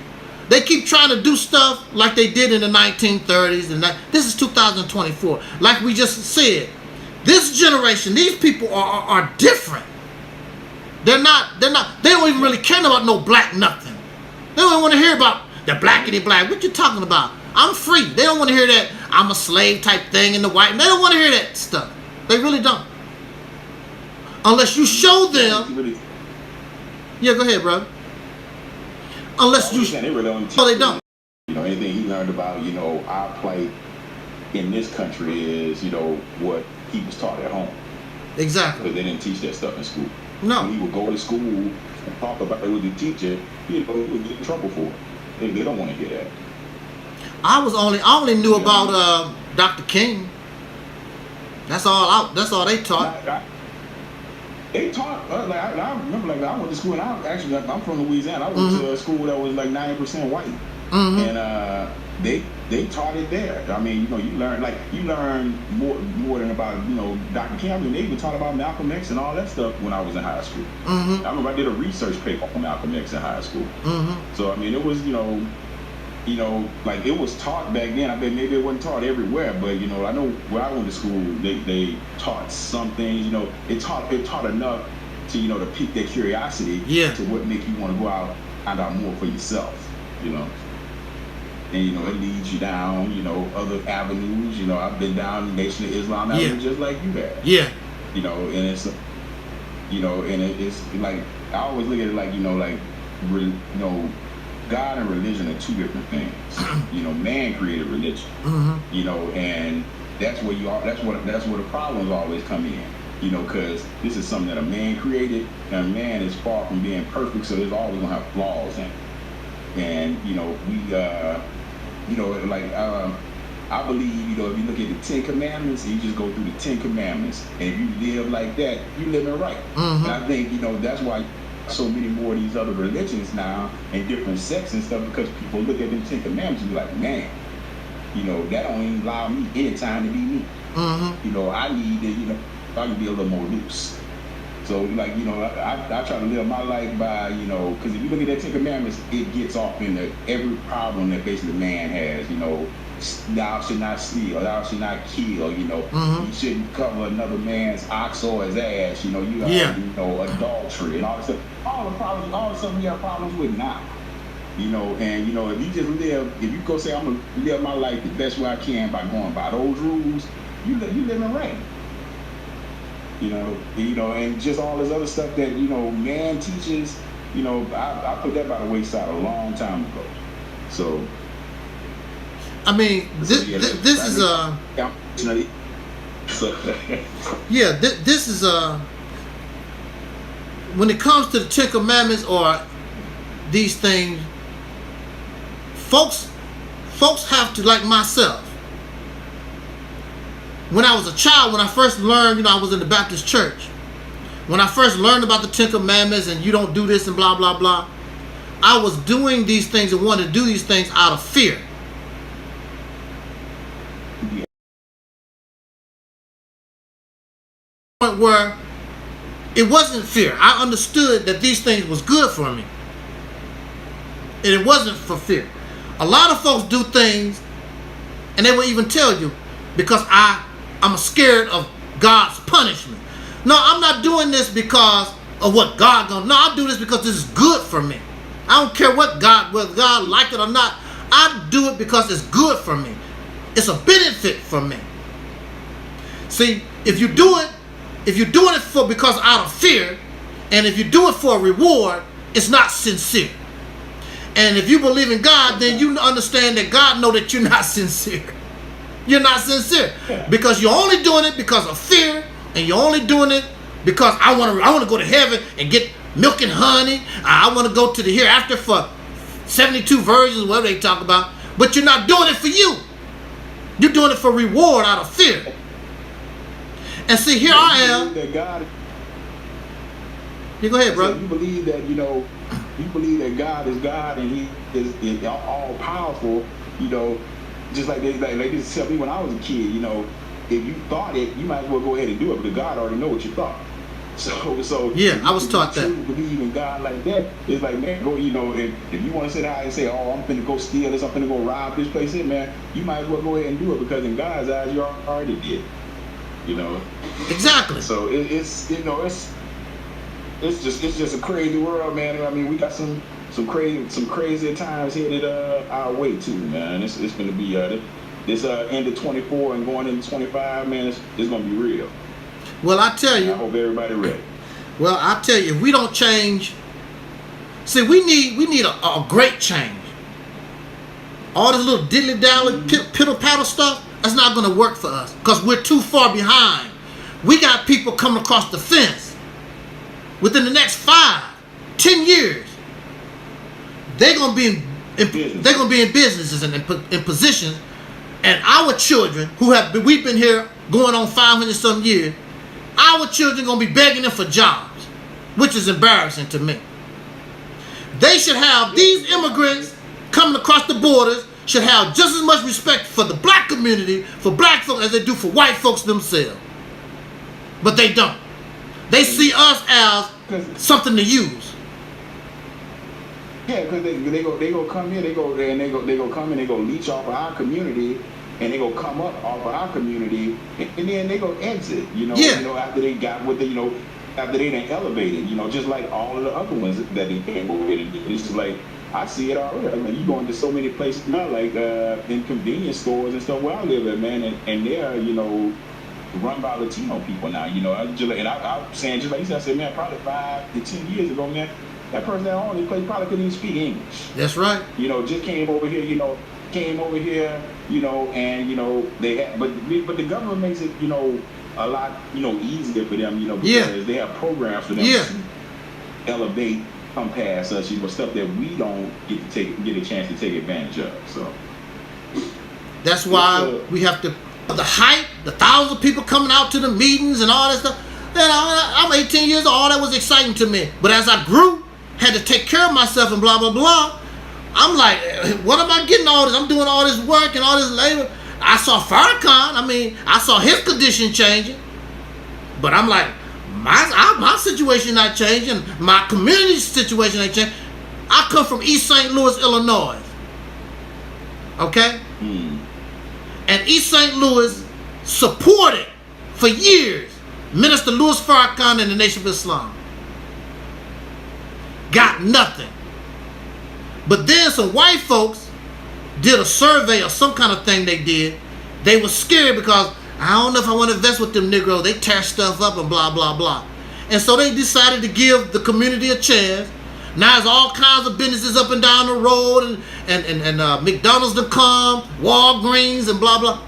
They keep trying to do stuff like they did in the 1930s, and this is 2024. Like we just said, this generation, these people are different. They don't even really care about no black nothing. They don't want to hear about the blackity black. What you talking about? I'm free. They don't want to hear that I'm a slave type thing in the white. They don't want to hear that stuff. They really don't. Unless you show them. Yeah, go ahead, bro. Unless you. They really don't. No, they don't. You know, anything he learned about, you know, our plight in this country is, you know, what he was taught at home. Exactly. Because they didn't teach that stuff in school. No. When he would go to school and talk about it with the teacher, you know, he would get in trouble for it. They don't want to hear that. I only knew about Dr. King. That's all they taught. They taught, like I remember, like I went to school, and I'm from Louisiana. I went to a school that was like 90% white, and they taught it there. I mean, you know, you learn more than about, you know, Dr. King. I mean, they even taught about Malcolm X and all that stuff when I was in high school. I remember I did a research paper on Malcolm X in high school. So I mean, it was, you know, you know, like it was taught back then. I bet maybe it wasn't taught everywhere, but you know, I know where I went to school, they taught some things. You know, it taught enough to, you know, to pique their curiosity to what make you want to go out and find out more for yourself. You know, and you know, it leads you down, you know, other avenues. You know, I've been down the Nation of Islam avenue just like you have. Yeah. You know, and it's, you know, and it's like I always look at it like, you know, like, you know, God and religion are two different things. You know, man created religion. You know, and that's where you are. That's where the problems always come in. You know, because this is something that a man created, and man is far from being perfect, so there's always gonna have flaws in it. And you know, we, you know, like I believe, you know, if you look at the 10 Commandments, and you just go through the 10 Commandments, and if you live like that, you living right. And I think, you know, that's why so many more of these other religions now and different sects and stuff, because people look at them 10 Commandments and be like, man, you know, that don't even allow me any time to be me. You know, I need to, you know, I can be a little more loose. So, like, you know, I try to live my life by, you know, because if you look at that 10 Commandments, it gets off into every problem that basically man has. You know, thou should not steal, thou should not kill, you know, you shouldn't cover another man's ox or his ass, you know, you have, you know, adultery and all this stuff. All the problems, all the stuff we have problems with now. You know, and you know, if you just live, if you go say, I'm gonna live my life the best way I can by going by those rules, you living right. You know, and just all this other stuff that, you know, man teaches, you know, I put that by the wayside a long time ago. So, I mean, this is this is when it comes to the 10 Commandments or these things, folks have to, like myself. When I was a child, when I first learned, you know, I was in the Baptist church. When I first learned about the 10 Commandments and you don't do this and blah, blah, blah, I was doing these things and wanted to do these things out of fear. Where it wasn't fear. I understood that these things was good for me. And it wasn't for fear. A lot of folks do things and they will even tell you because I'm scared of God's punishment. No, I'm not doing this because of what God gonna. No, I do this because this is good for me. I don't care whether God like it or not. I do it because it's good for me. It's a benefit for me. See, if you're doing it for because out of fear, and if you do it for a reward, it's not sincere. And if you believe in God, then you understand that God know that you're not sincere. You're not sincere because you're only doing it because of fear, and you're only doing it because I want to go to heaven and get milk and honey. I want to go to the hereafter for 72 virgins, whatever they talk about. But you're not doing it for you. You're doing it for reward out of fear. And see, here I am. You go ahead, bro. You believe that, you know, you believe that God is God and He is all powerful, you know. Just like they just tell me when I was a kid, you know, if you thought it, you might as well go ahead and do it because God already know what you thought. So yeah, I was taught that. If you believe in God like that, it's like, man, go, you know, if you want to sit down and say, oh, I'm finna go steal this, I'm finna go rob this place, man, you might as well go ahead and do it because in God's eyes, you already did. You know. Exactly. So it's you know it's just a crazy world, man. I mean, we got some crazy times headed our way too, man. It's gonna be this end of 24 and going into 25, man. It's gonna be real. Well, I tell you, I hope everybody ready. Well, I tell you, if we don't change, see, we need a great change. All this little diddly dally piddle paddle stuff, that's not gonna work for us because we're too far behind. We got people coming across the fence within the next 5-10 years. They're gonna be in businesses and in positions, and our children we've been here going on 500 some years. Our children gonna be begging them for jobs, which is embarrassing to me. They should have these immigrants coming across the borders should have just as much respect for the black community, for black folks, as they do for white folks themselves. But they don't. They see us as something to use. Yeah, because they go come here, they go come and they go leech off of our community, and they go come up off of our community, and then they go exit. You know, after they got what they, after they done elevated, just like all of the other ones that they came over here. It's just like, I see it already. I mean, you go into so many places now, like in convenience stores and stuff where I live at, man, and they're, run by Latino people now, and I'm saying, just like you said, I said, man, probably 5 to 10 years ago, man, that person that owned this place probably couldn't even speak English. That's right. Just came over here, and, they had, but the government makes it, a lot, easier for them, because they have programs for them to elevate, come past us, stuff that we don't get a chance to take advantage of. So that's why we have to, the hype, the 1,000 people coming out to the meetings and all that stuff. I'm 18 years old, all that was exciting to me. But as I grew, had to take care of myself and blah, blah, blah, I'm like, what am I getting all this? I'm doing all this work and all this labor. I saw Farrakhan, I saw his condition changing. But I'm like, my situation not changing, my community situation ain't changing. I come from East St. Louis, Illinois. Okay? And East St. Louis supported for years Minister Louis Farrakhan and the Nation of Islam. Got nothing. But then some white folks did a survey or some kind of thing they did. They were scared because, I don't know if I want to invest with them Negroes. They tear stuff up and blah, blah, blah. And so they decided to give the community a chance. Now there's all kinds of businesses up and down the road, and McDonald's to come, Walgreens and blah, blah.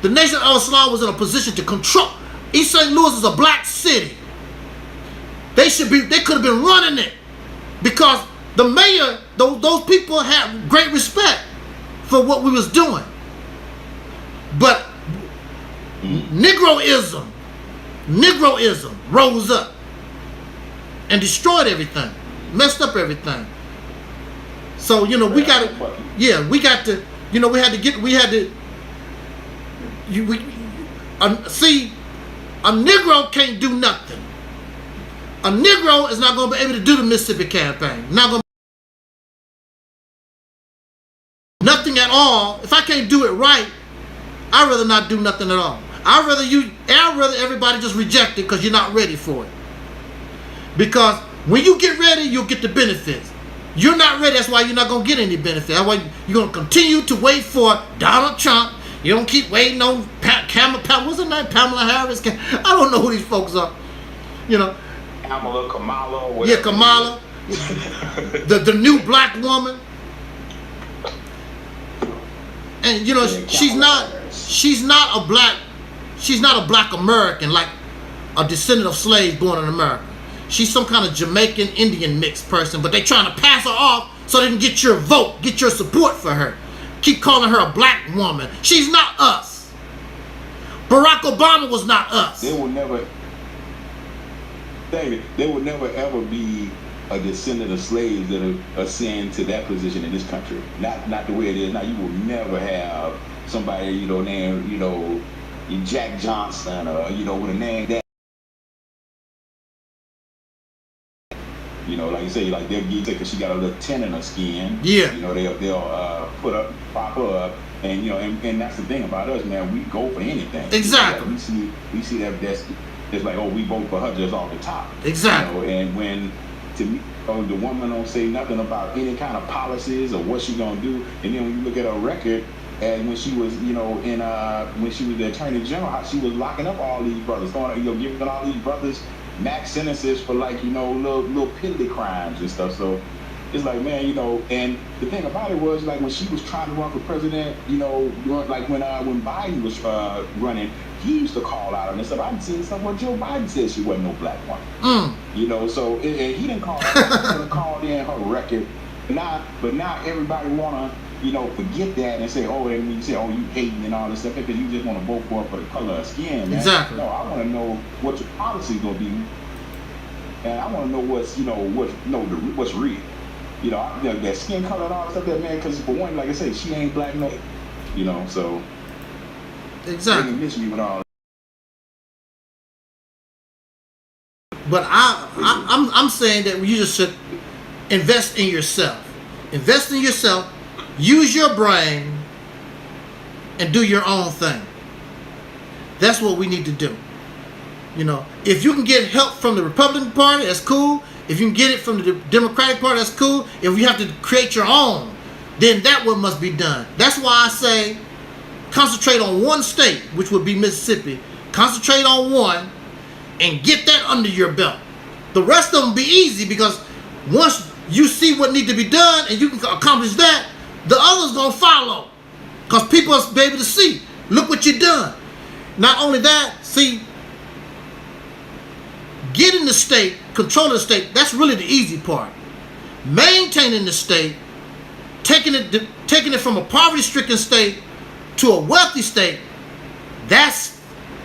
The Nation of Islam was in a position to control. East St. Louis is a black city. They could have been running it, because the mayor, those people had great respect for what we was doing. But Negroism rose up and destroyed everything, messed up everything. So, we got to, see, a Negro can't do nothing. A Negro is not going to be able to do the Mississippi campaign. Not going to nothing at all. If I can't do it right, I'd rather not do nothing at all. I'd rather everybody just reject it because you're not ready for it. Because when you get ready, you'll get the benefits. You're not ready, that's why you're not going to get any benefits. That's why you're going to continue to wait for Donald Trump. You don't keep waiting on what's her name? Pamela Harris? I don't know who these folks are. Kamala, whatever. Yeah, Kamala. the new black woman. And she's not a black American, like a descendant of slaves born in America. She's some kind of Jamaican Indian mixed person, but they trying to pass her off so they can get your vote, get your support for her. Keep calling her a black woman. She's not us. Barack Obama was not us. They will never, David, there will never ever be a descendant of slaves that ascend to that position in this country. Not the way it is now. You will never have somebody, named, Jack Johnson, or, with a name that, like you say, like they'll get because she got a little tin in her skin. Yeah. They'll pop her up, and and that's the thing about us, man. We go for anything. Exactly. We see that's like, oh, we vote for her just off the top. Exactly. And when, to me, the woman don't say nothing about any kind of policies or what she gonna do, and then when you look at her record, and when she was, when she was the attorney general, how she was locking up all these brothers, giving all these brothers max sentences for little piddly crimes and stuff. So it's like, man, and the thing about it was, like, when she was trying to run for president, like when Biden was running, he used to call out on this stuff. I've seen stuff where Joe Biden said she wasn't no black woman. So and he didn't call her. He called in her record. But now everybody wanna, forget that and say, oh, and you say, oh, you hating and all this stuff because you just want to vote for her for the color of skin, man. Exactly. No, I want to know what your policy is gonna be, and I want to know what's real. That skin color and all that stuff, that, man. Because for one, like I say, she ain't black, no. So exactly. They miss me with all. But I'm saying that you just should. invest in yourself. Invest in yourself. Use your brain and do your own thing. That's what we need to do. You know, if you can get help from the Republican Party, that's cool. If you can get it from the Democratic Party, that's cool. If you have to create your own, then that one must be done. That's why I say concentrate on one state, which would be Mississippi. Concentrate on one and get that under your belt. The rest of them be easy, because once you see what needs to be done and you can accomplish that, the others gonna follow, because people will be able to see, look what you done. Not only that, see, getting the state, controlling the state, that's really the easy part. Maintaining the state, taking it from a poverty-stricken state to a wealthy state, that's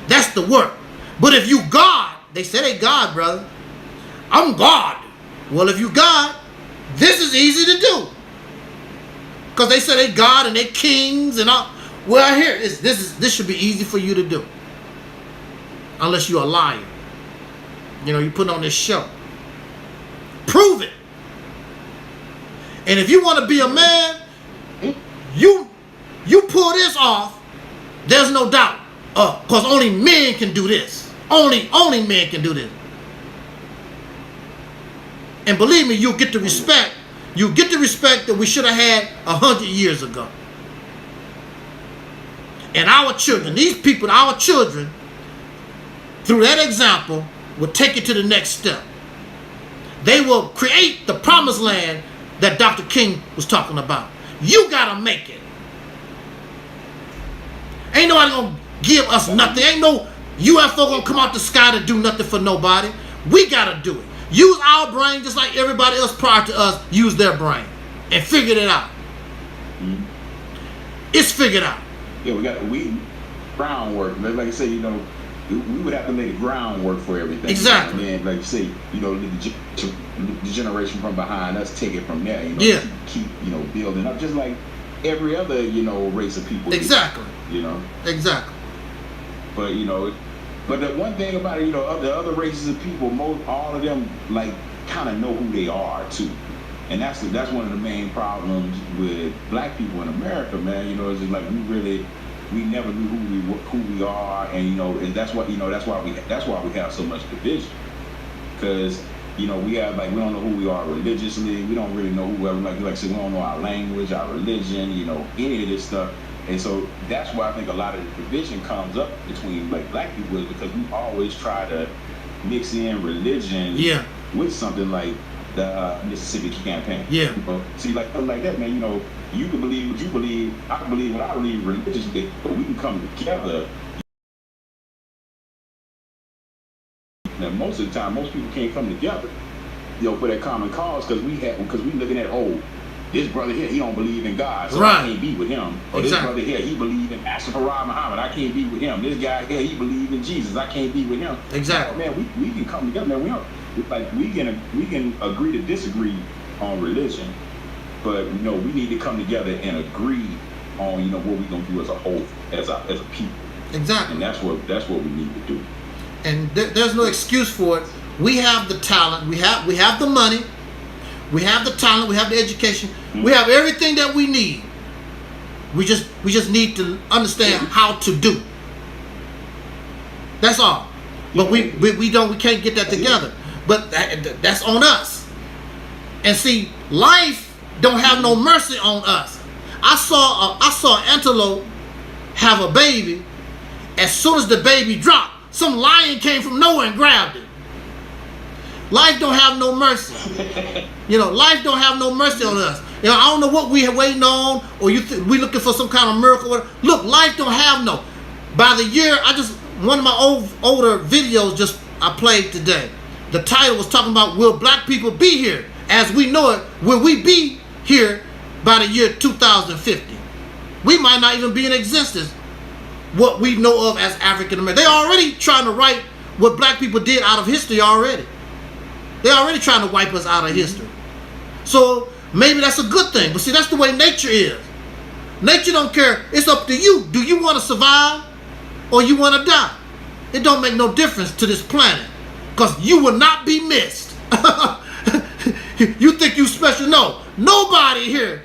the work. But if you God, they say they God, brother. I'm God. Well, if you God, this is easy to do, because they say they God and they kings and all. Well, here this should be easy for you to do, unless you're a liar. You know, you put on this show. Prove it. And if you want to be a man, you pull this off. There's no doubt, because only men can do this. Only men can do this. And believe me, you'll get the respect. You'll get the respect that we should have had 100 years ago. And our children, these people, our children, through that example, will take it to the next step. They will create the promised land that Dr. King was talking about. You gotta make it. Ain't nobody gonna give us nothing. Ain't no UFO gonna come out the sky to do nothing for nobody. We gotta do it. Use our brain just like everybody else prior to us used their brain and figured it out. Mm-hmm. It's figured out. Yeah, we groundwork. Like I say, you know, we would have to lay the groundwork for everything. Exactly. And then, like you say, you know, the generation from behind us take it from there. You know, yeah. Keep you know, building up, just like every other, you know, race of people. Exactly. You know. Exactly. But you know, but the one thing about it, you know, the other races of people, all of them like kind of know who they are too. And that's one of the main problems with black people in America, man. You know, it's just like we never knew who we are, and you know, and that's why we have so much division, because you know we don't know who we are religiously. We don't really know who like I said, we don't know our language, our religion, you know, any of this stuff. And so that's why I think a lot of the division comes up between like black people, is because we always try to mix in religion with something like the Mississippi campaign. Yeah. You know? See, like that, man. You know, you can believe what you believe. I can believe what I believe religiously, but we can come together. Now, most of the time, most people can't come together, you know, for that common cause, because we looking at, oh, this brother here, he don't believe in God, so I can't be with him. Or this brother here, he believe in RÄsParations Muhammad, I can't be with him. This guy here, he believe in Jesus, I can't be with him. Exactly. So, man, we can come together, man. We can agree to disagree on religion, but you know, we need to come together and agree on, you know, what we're gonna do as a whole, as a people. Exactly. And that's what we need to do. And there's no excuse for it. We have the talent. We have the money. We have the talent. We have the education. Mm-hmm. We have everything that we need. We just need to understand how to do. That's all. But we can't get that together. But that's on us. And see, life don't have no mercy on us. I saw an antelope have a baby. As soon as the baby dropped, some lion came from nowhere and grabbed it. Life don't have no mercy. You know, life don't have no mercy on us. You know, I don't know what we are waiting on, or we looking for some kind of miracle. Look, life don't have no. By the year, one of my older videos I played today. The title was talking about, will black people be here as we know it? Will we be here by the year 2050? We might not even be in existence, what we know of as African American. They already trying to write what black people did out of history already. They're already trying to wipe us out of history. So maybe that's a good thing. But see, that's the way nature is. Nature don't care. It's up to you. Do you want to survive or you want to die? It don't make no difference to this planet, because you will not be missed. You think you special? No, nobody here.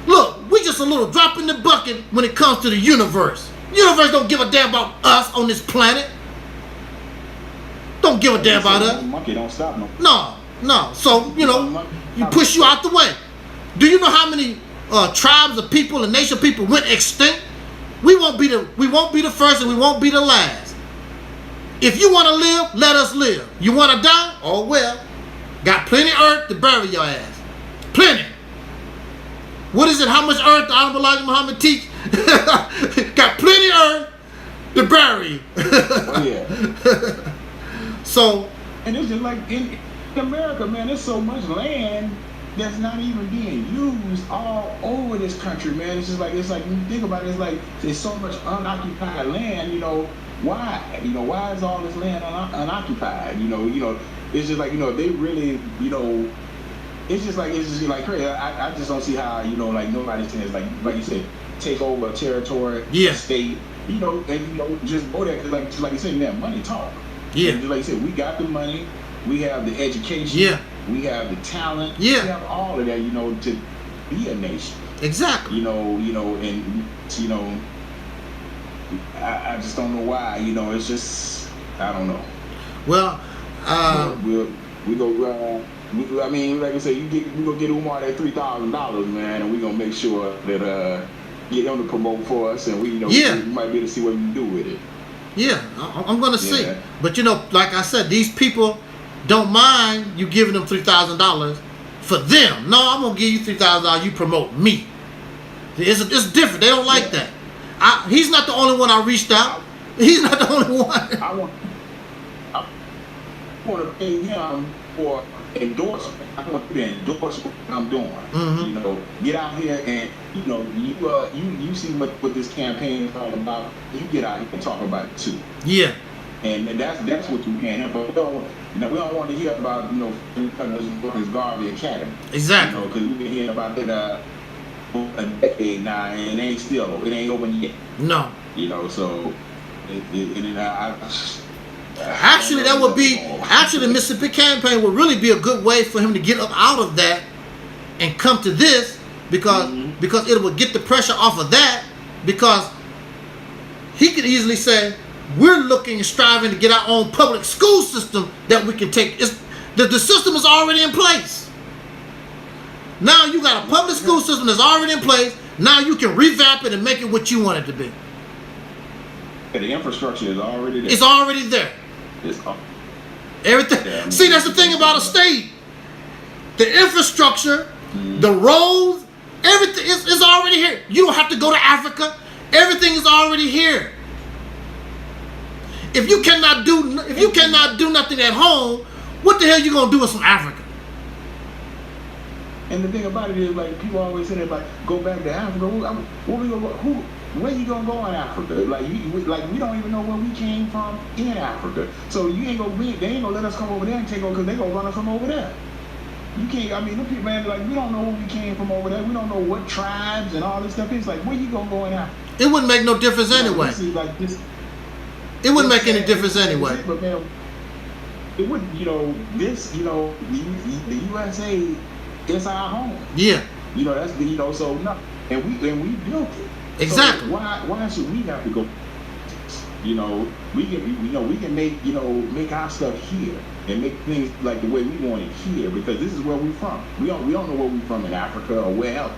Look, we just a little drop in the bucket when it comes to the universe. Universe don't give a damn about us on this planet. Don't give a damn about us. Monkey don't stop no. No. So, you know, you push you out the way. Do you know how many tribes of people and nation people went extinct? We won't be the first and we won't be the last. If you want to live, let us live. You want to die? Oh well. Got plenty of earth to bury your ass. Plenty. What is it? How much earth the Honorable Elijah Muhammad teach? Got plenty of earth to bury. Oh, yeah. So, and it's just like in America, man, there's so much land that's not even being used all over this country, man. It's like when you think about it, it's like there's so much unoccupied land. You know why? You know why is all this land unoccupied? You know, it's just like they really, it's just like crazy. I just don't see how like nobody's saying like you said, take over a territory, state, and just go there because just like you said, that money talk. Yeah. And just like you said, we got the money, we have the education, we have the talent, we have all of that, to be a nation. Exactly. I just don't know why. It's just I don't know. Well, we go. I mean, like I said, we gonna get Umar that $3,000, man, and we gonna make sure that get him to promote for us, and we might be able to see what we can do with it. Yeah, I'm gonna see. But like I said, these people don't mind you giving them $3,000 for them. No, I'm gonna give you $3,000. You promote me. It's different. They don't like that. He's not the only one I reached out. He's not the only one. I want to pay him for endorsement. I want you to endorse what I'm doing. Mm-hmm. Get out here and you see what this campaign is all about. You get out here and talk about it too. Yeah. And that's what you can. But we don't want to hear about this Garvey Academy. Exactly. Because we've been hearing about it a decade now, and it ain't open yet. No. So actually, that would be the Mississippi campaign would really be a good way for him to get up out of that and come to this because it would get the pressure off of that, because he could easily say we're looking and striving to get our own public school system that we can take. The system is already in place. Now you got a public school system that's already in place. Now you can revamp it and make it what you want it to be. The infrastructure is already there. It's already there. Everything. Yeah, see, that's the thing about a state. The infrastructure, the roads, everything is already here. You don't have to go to Africa. Everything is already here. If you cannot do nothing at home, what the hell you gonna do in some Africa? And the thing about it is, like, people always say that, like, go back to Africa. Where you gonna go in Africa? Like, we don't even know where we came from in Africa. So they ain't gonna let us come over there and take over, because they gonna run us from over there. You can't. I mean, the people, man, like, we don't know where we came from over there. We don't know what tribes and all this stuff is. Like, where you gonna go in Africa? It wouldn't make no difference anyway. It wouldn't make any difference anyway. But man, it wouldn't. The USA. It's our home. Yeah. That's so no, and we built it. Exactly. So why should we have to go? We can make our stuff here and make things like the way we want it here, because this is where we're from. We don't know where we're from in Africa or where else.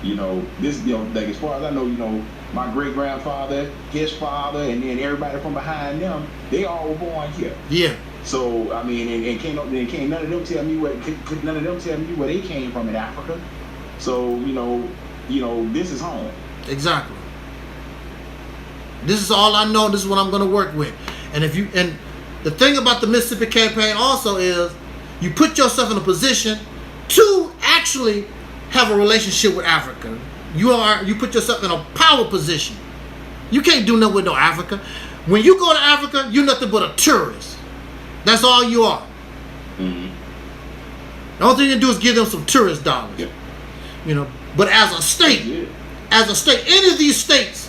Like, as far as I know, my great grandfather, his father, and then everybody from behind them, they all were born here. Yeah. So I mean, and can't none of them tell me where they came from in Africa. So this is home. Exactly. This is all I know. This is what I'm going to work with. And the thing about the Mississippi campaign also is you put yourself in a position to actually have a relationship with Africa. You put yourself in a power position. You can't do nothing with no Africa. When you go to Africa, you're nothing but a tourist. That's all you are. Mm-hmm. The only thing you can do is give them some tourist dollars. Yeah. But as a state, any of these states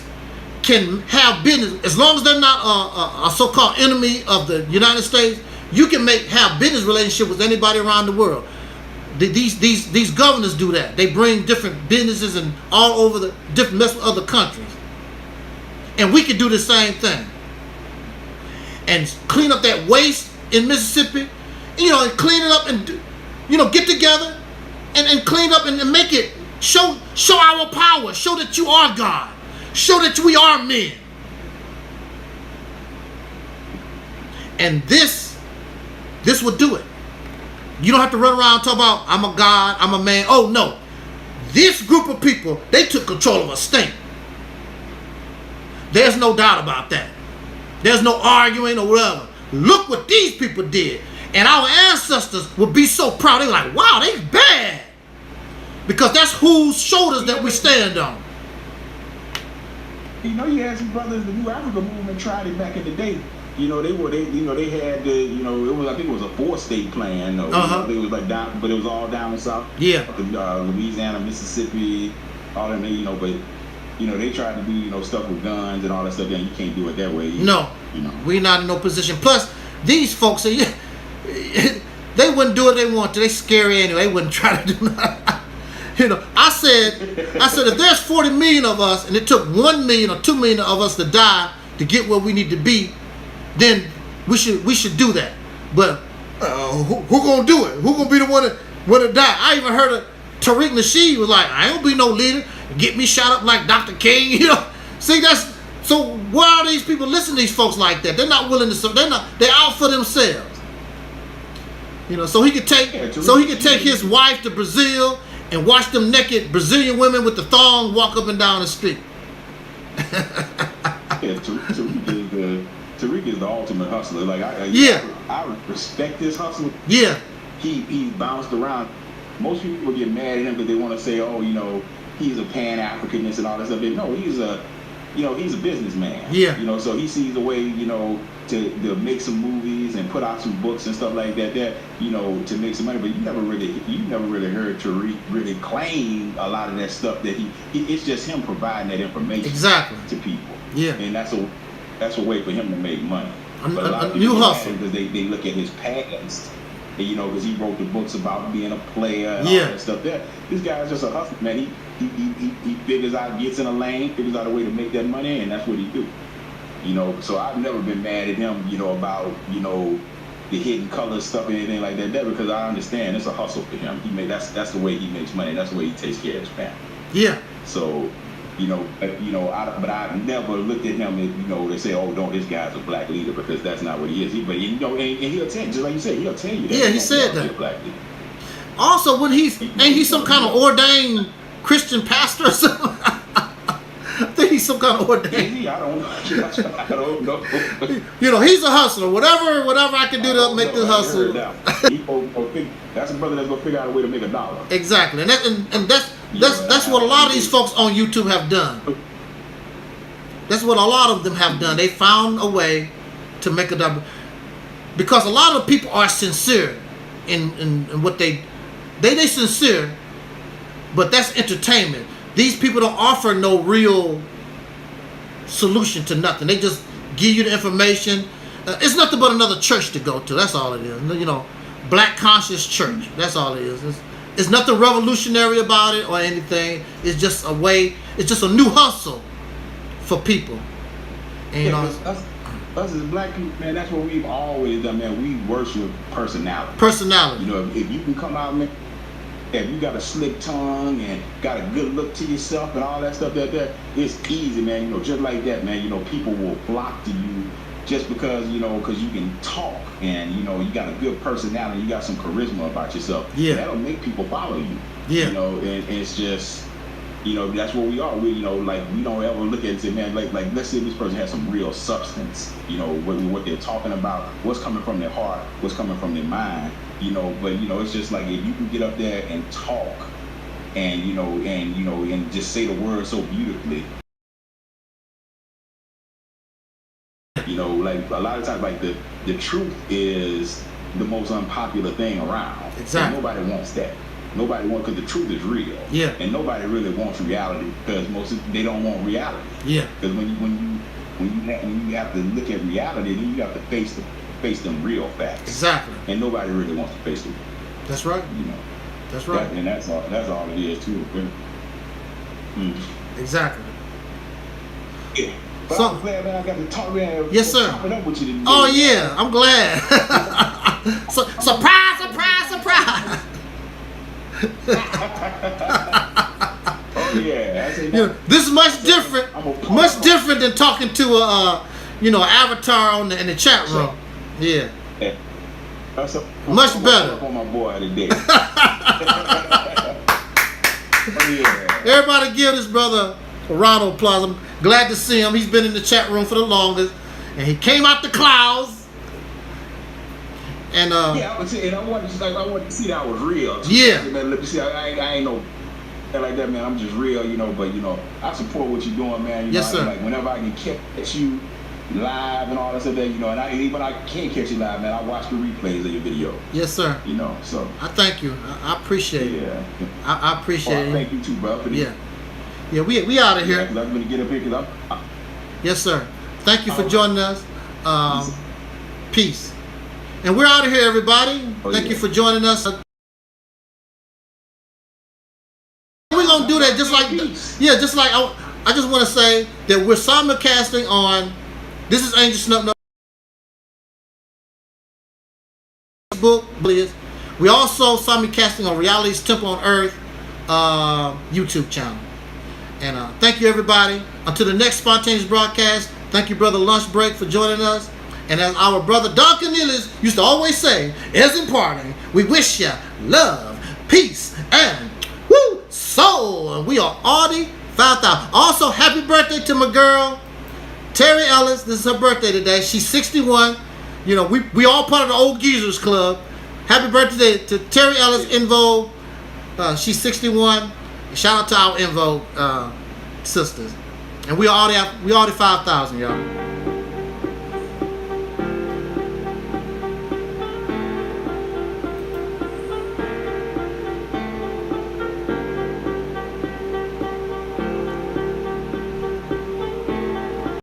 can have business, as long as they're not a so-called enemy of the United States. You can have business relationship with anybody around the world. These governors do that. They bring different businesses and all over the different mess with other countries. And we can do the same thing. And clean up that waste in Mississippi, and clean it up and get together and clean up and make it show our power, show that you are God, show that we are men. And this will do it. You don't have to run around and talk about I'm a God, I'm a man. Oh no. This group of people, they took control of a state. There's no doubt about that. There's no arguing or whatever. Look what these people did. And our ancestors would be so proud. They were like, wow, they bad. Because that's whose shoulders that we stand on. You had some brothers, the New Africa movement tried it back in the day. They had the, it was, I think it was a 4-state plan. It was like down, but it was all down south. Yeah. Louisiana, Mississippi, all that, but they tried to do, stuff with guns and all that stuff. Yeah, you can't do it that way. No. We're not in no position. Plus, these folks, they wouldn't do what they want to. They scary anyway. They wouldn't try to do nothing. I said, if there's 40 million of us and it took 1 million or 2 million of us to die to get where we need to be, then we should do that. But who gonna do it? Who gonna be the one to die? I even heard of Tariq Nasheed was like, I ain't gonna be no leader. Get me shot up like Dr. King. See, so why are these people listening to these folks like that? They're not willing to. They're out for themselves. So he could take his wife to Brazil and watch them naked Brazilian women with the thong walk up and down the street. Taalik is the ultimate hustler. Like I respect this hustle. Yeah. He bounced around. Most people get mad at him because they want to say, he's a Pan-Africanist and all that stuff. But no, he's a businessman. Yeah. So he sees a way, to make some movies and put out some books and stuff like that, to make some money. But you never really heard Taalik really claim a lot of that stuff that it's just him providing that information to people. Yeah. And that's a way for him to make money. But a lot of new people hustle. because they look at his past. Because he wrote the books about being a player and all that stuff. This guy's just a hustler, man. He figures out, gets in a lane, figures out a way to make that money, and that's what he do. So I've never been mad at him, about, the hidden color stuff or anything like that, because I understand it's a hustle for him. That's the way he makes money. That's the way he takes care of his family. Yeah. So, but I never looked at him and, they say, don't, this guy's a black leader, because that's not what he is. And he'll tell you, just like you said, he'll tell you that. Yeah, he said that. Black leader. Also, when ain't he some kind of ordained Christian pastor or something? I think he's some kind of ordained. I don't know. He's a hustler. Whatever I can do to make this hustle. That's a brother that's gonna figure out a way to make $1. Exactly, and that's what a lot of these folks on YouTube have done. That's what a lot of them have done. They found a way to make $1, because a lot of people are sincere in what they sincere, but that's entertainment. These people don't offer no real solution to nothing. They just give you the information. It's nothing but another church to go to. That's all it is. Black conscious church. That's all it is. It's nothing revolutionary about it or anything. It's just a way. It's just a new hustle for people. And us as black people, man, that's what we've always done, man. We worship personality. Personality. If you can come out, man, if you got a slick tongue and got a good look to yourself and all that stuff, it's easy, man. Just like that, man. People will flock to you just because you can talk and you got a good personality, you got some charisma about yourself. Yeah. That'll make people follow you. Yeah. And it's just, that's what we are. We, like we don't ever look at it and say, man, like let's say this person has some real substance. What they're talking about, what's coming from their heart, what's coming from their mind. But it's just like if you can get up there and talk, and and just say the word so beautifully. Like a lot of times, like the truth is the most unpopular thing around. Exactly. And nobody wants that. Nobody wants, because the truth is real. Yeah. And nobody really wants reality, because they don't want reality. Yeah. Because when you have to look at reality, then you have to face them real facts. Exactly. And nobody really wants to face them. That's right. That's right. And that's all it is too. Exactly. Yeah. But I'm glad, man, I got to talk, man. Yes, sir. Up with you today, oh, yeah. I'm glad. Surprise, surprise, surprise. Oh, yeah. This is much different than talking to a, avatar in the chat room. Yeah. Much better. On my boy today. Everybody give this brother a round of applause. I'm glad to see him. He's been in the chat room for the longest, and he came out the clouds. And yeah, I would say, and I wanted to see that I was real. Yeah. Man, let me see. I ain't no like that, man. I'm just real, But I support what you're doing, man. Yes, sir. Like whenever I can catch you live and all that stuff, and even I can't catch you live, man. I watch the replays of your video. Yes, sir. So I thank you. I appreciate it. Yeah. I appreciate it. Thank you too, bro. Yeah, we out of here. I'm gonna get up here because Yes, sir. Thank you for joining us. Peace. And we're out of here, everybody. Thank you for joining us. We're gonna do that just like I just want to say that we're simulcasting on. This is Angel Snup Facebook. We also simulcasting on Reality's Temple on Earth YouTube channel. And thank you, everybody. Until the next spontaneous broadcast, thank you, Brother Lunch Break, for joining us. And as our brother Duncan Ellis used to always say, as in parting, we wish you love, peace, and soul. And we are already 5,000. Also, happy birthday to my girl, Terry Ellis. This is her birthday today. She's 61. We all part of the Old Geezers Club. Happy birthday to Terry Ellis, EnVogue. She's 61. Shout out to our EnVogue sisters. And we already 5,000, y'all.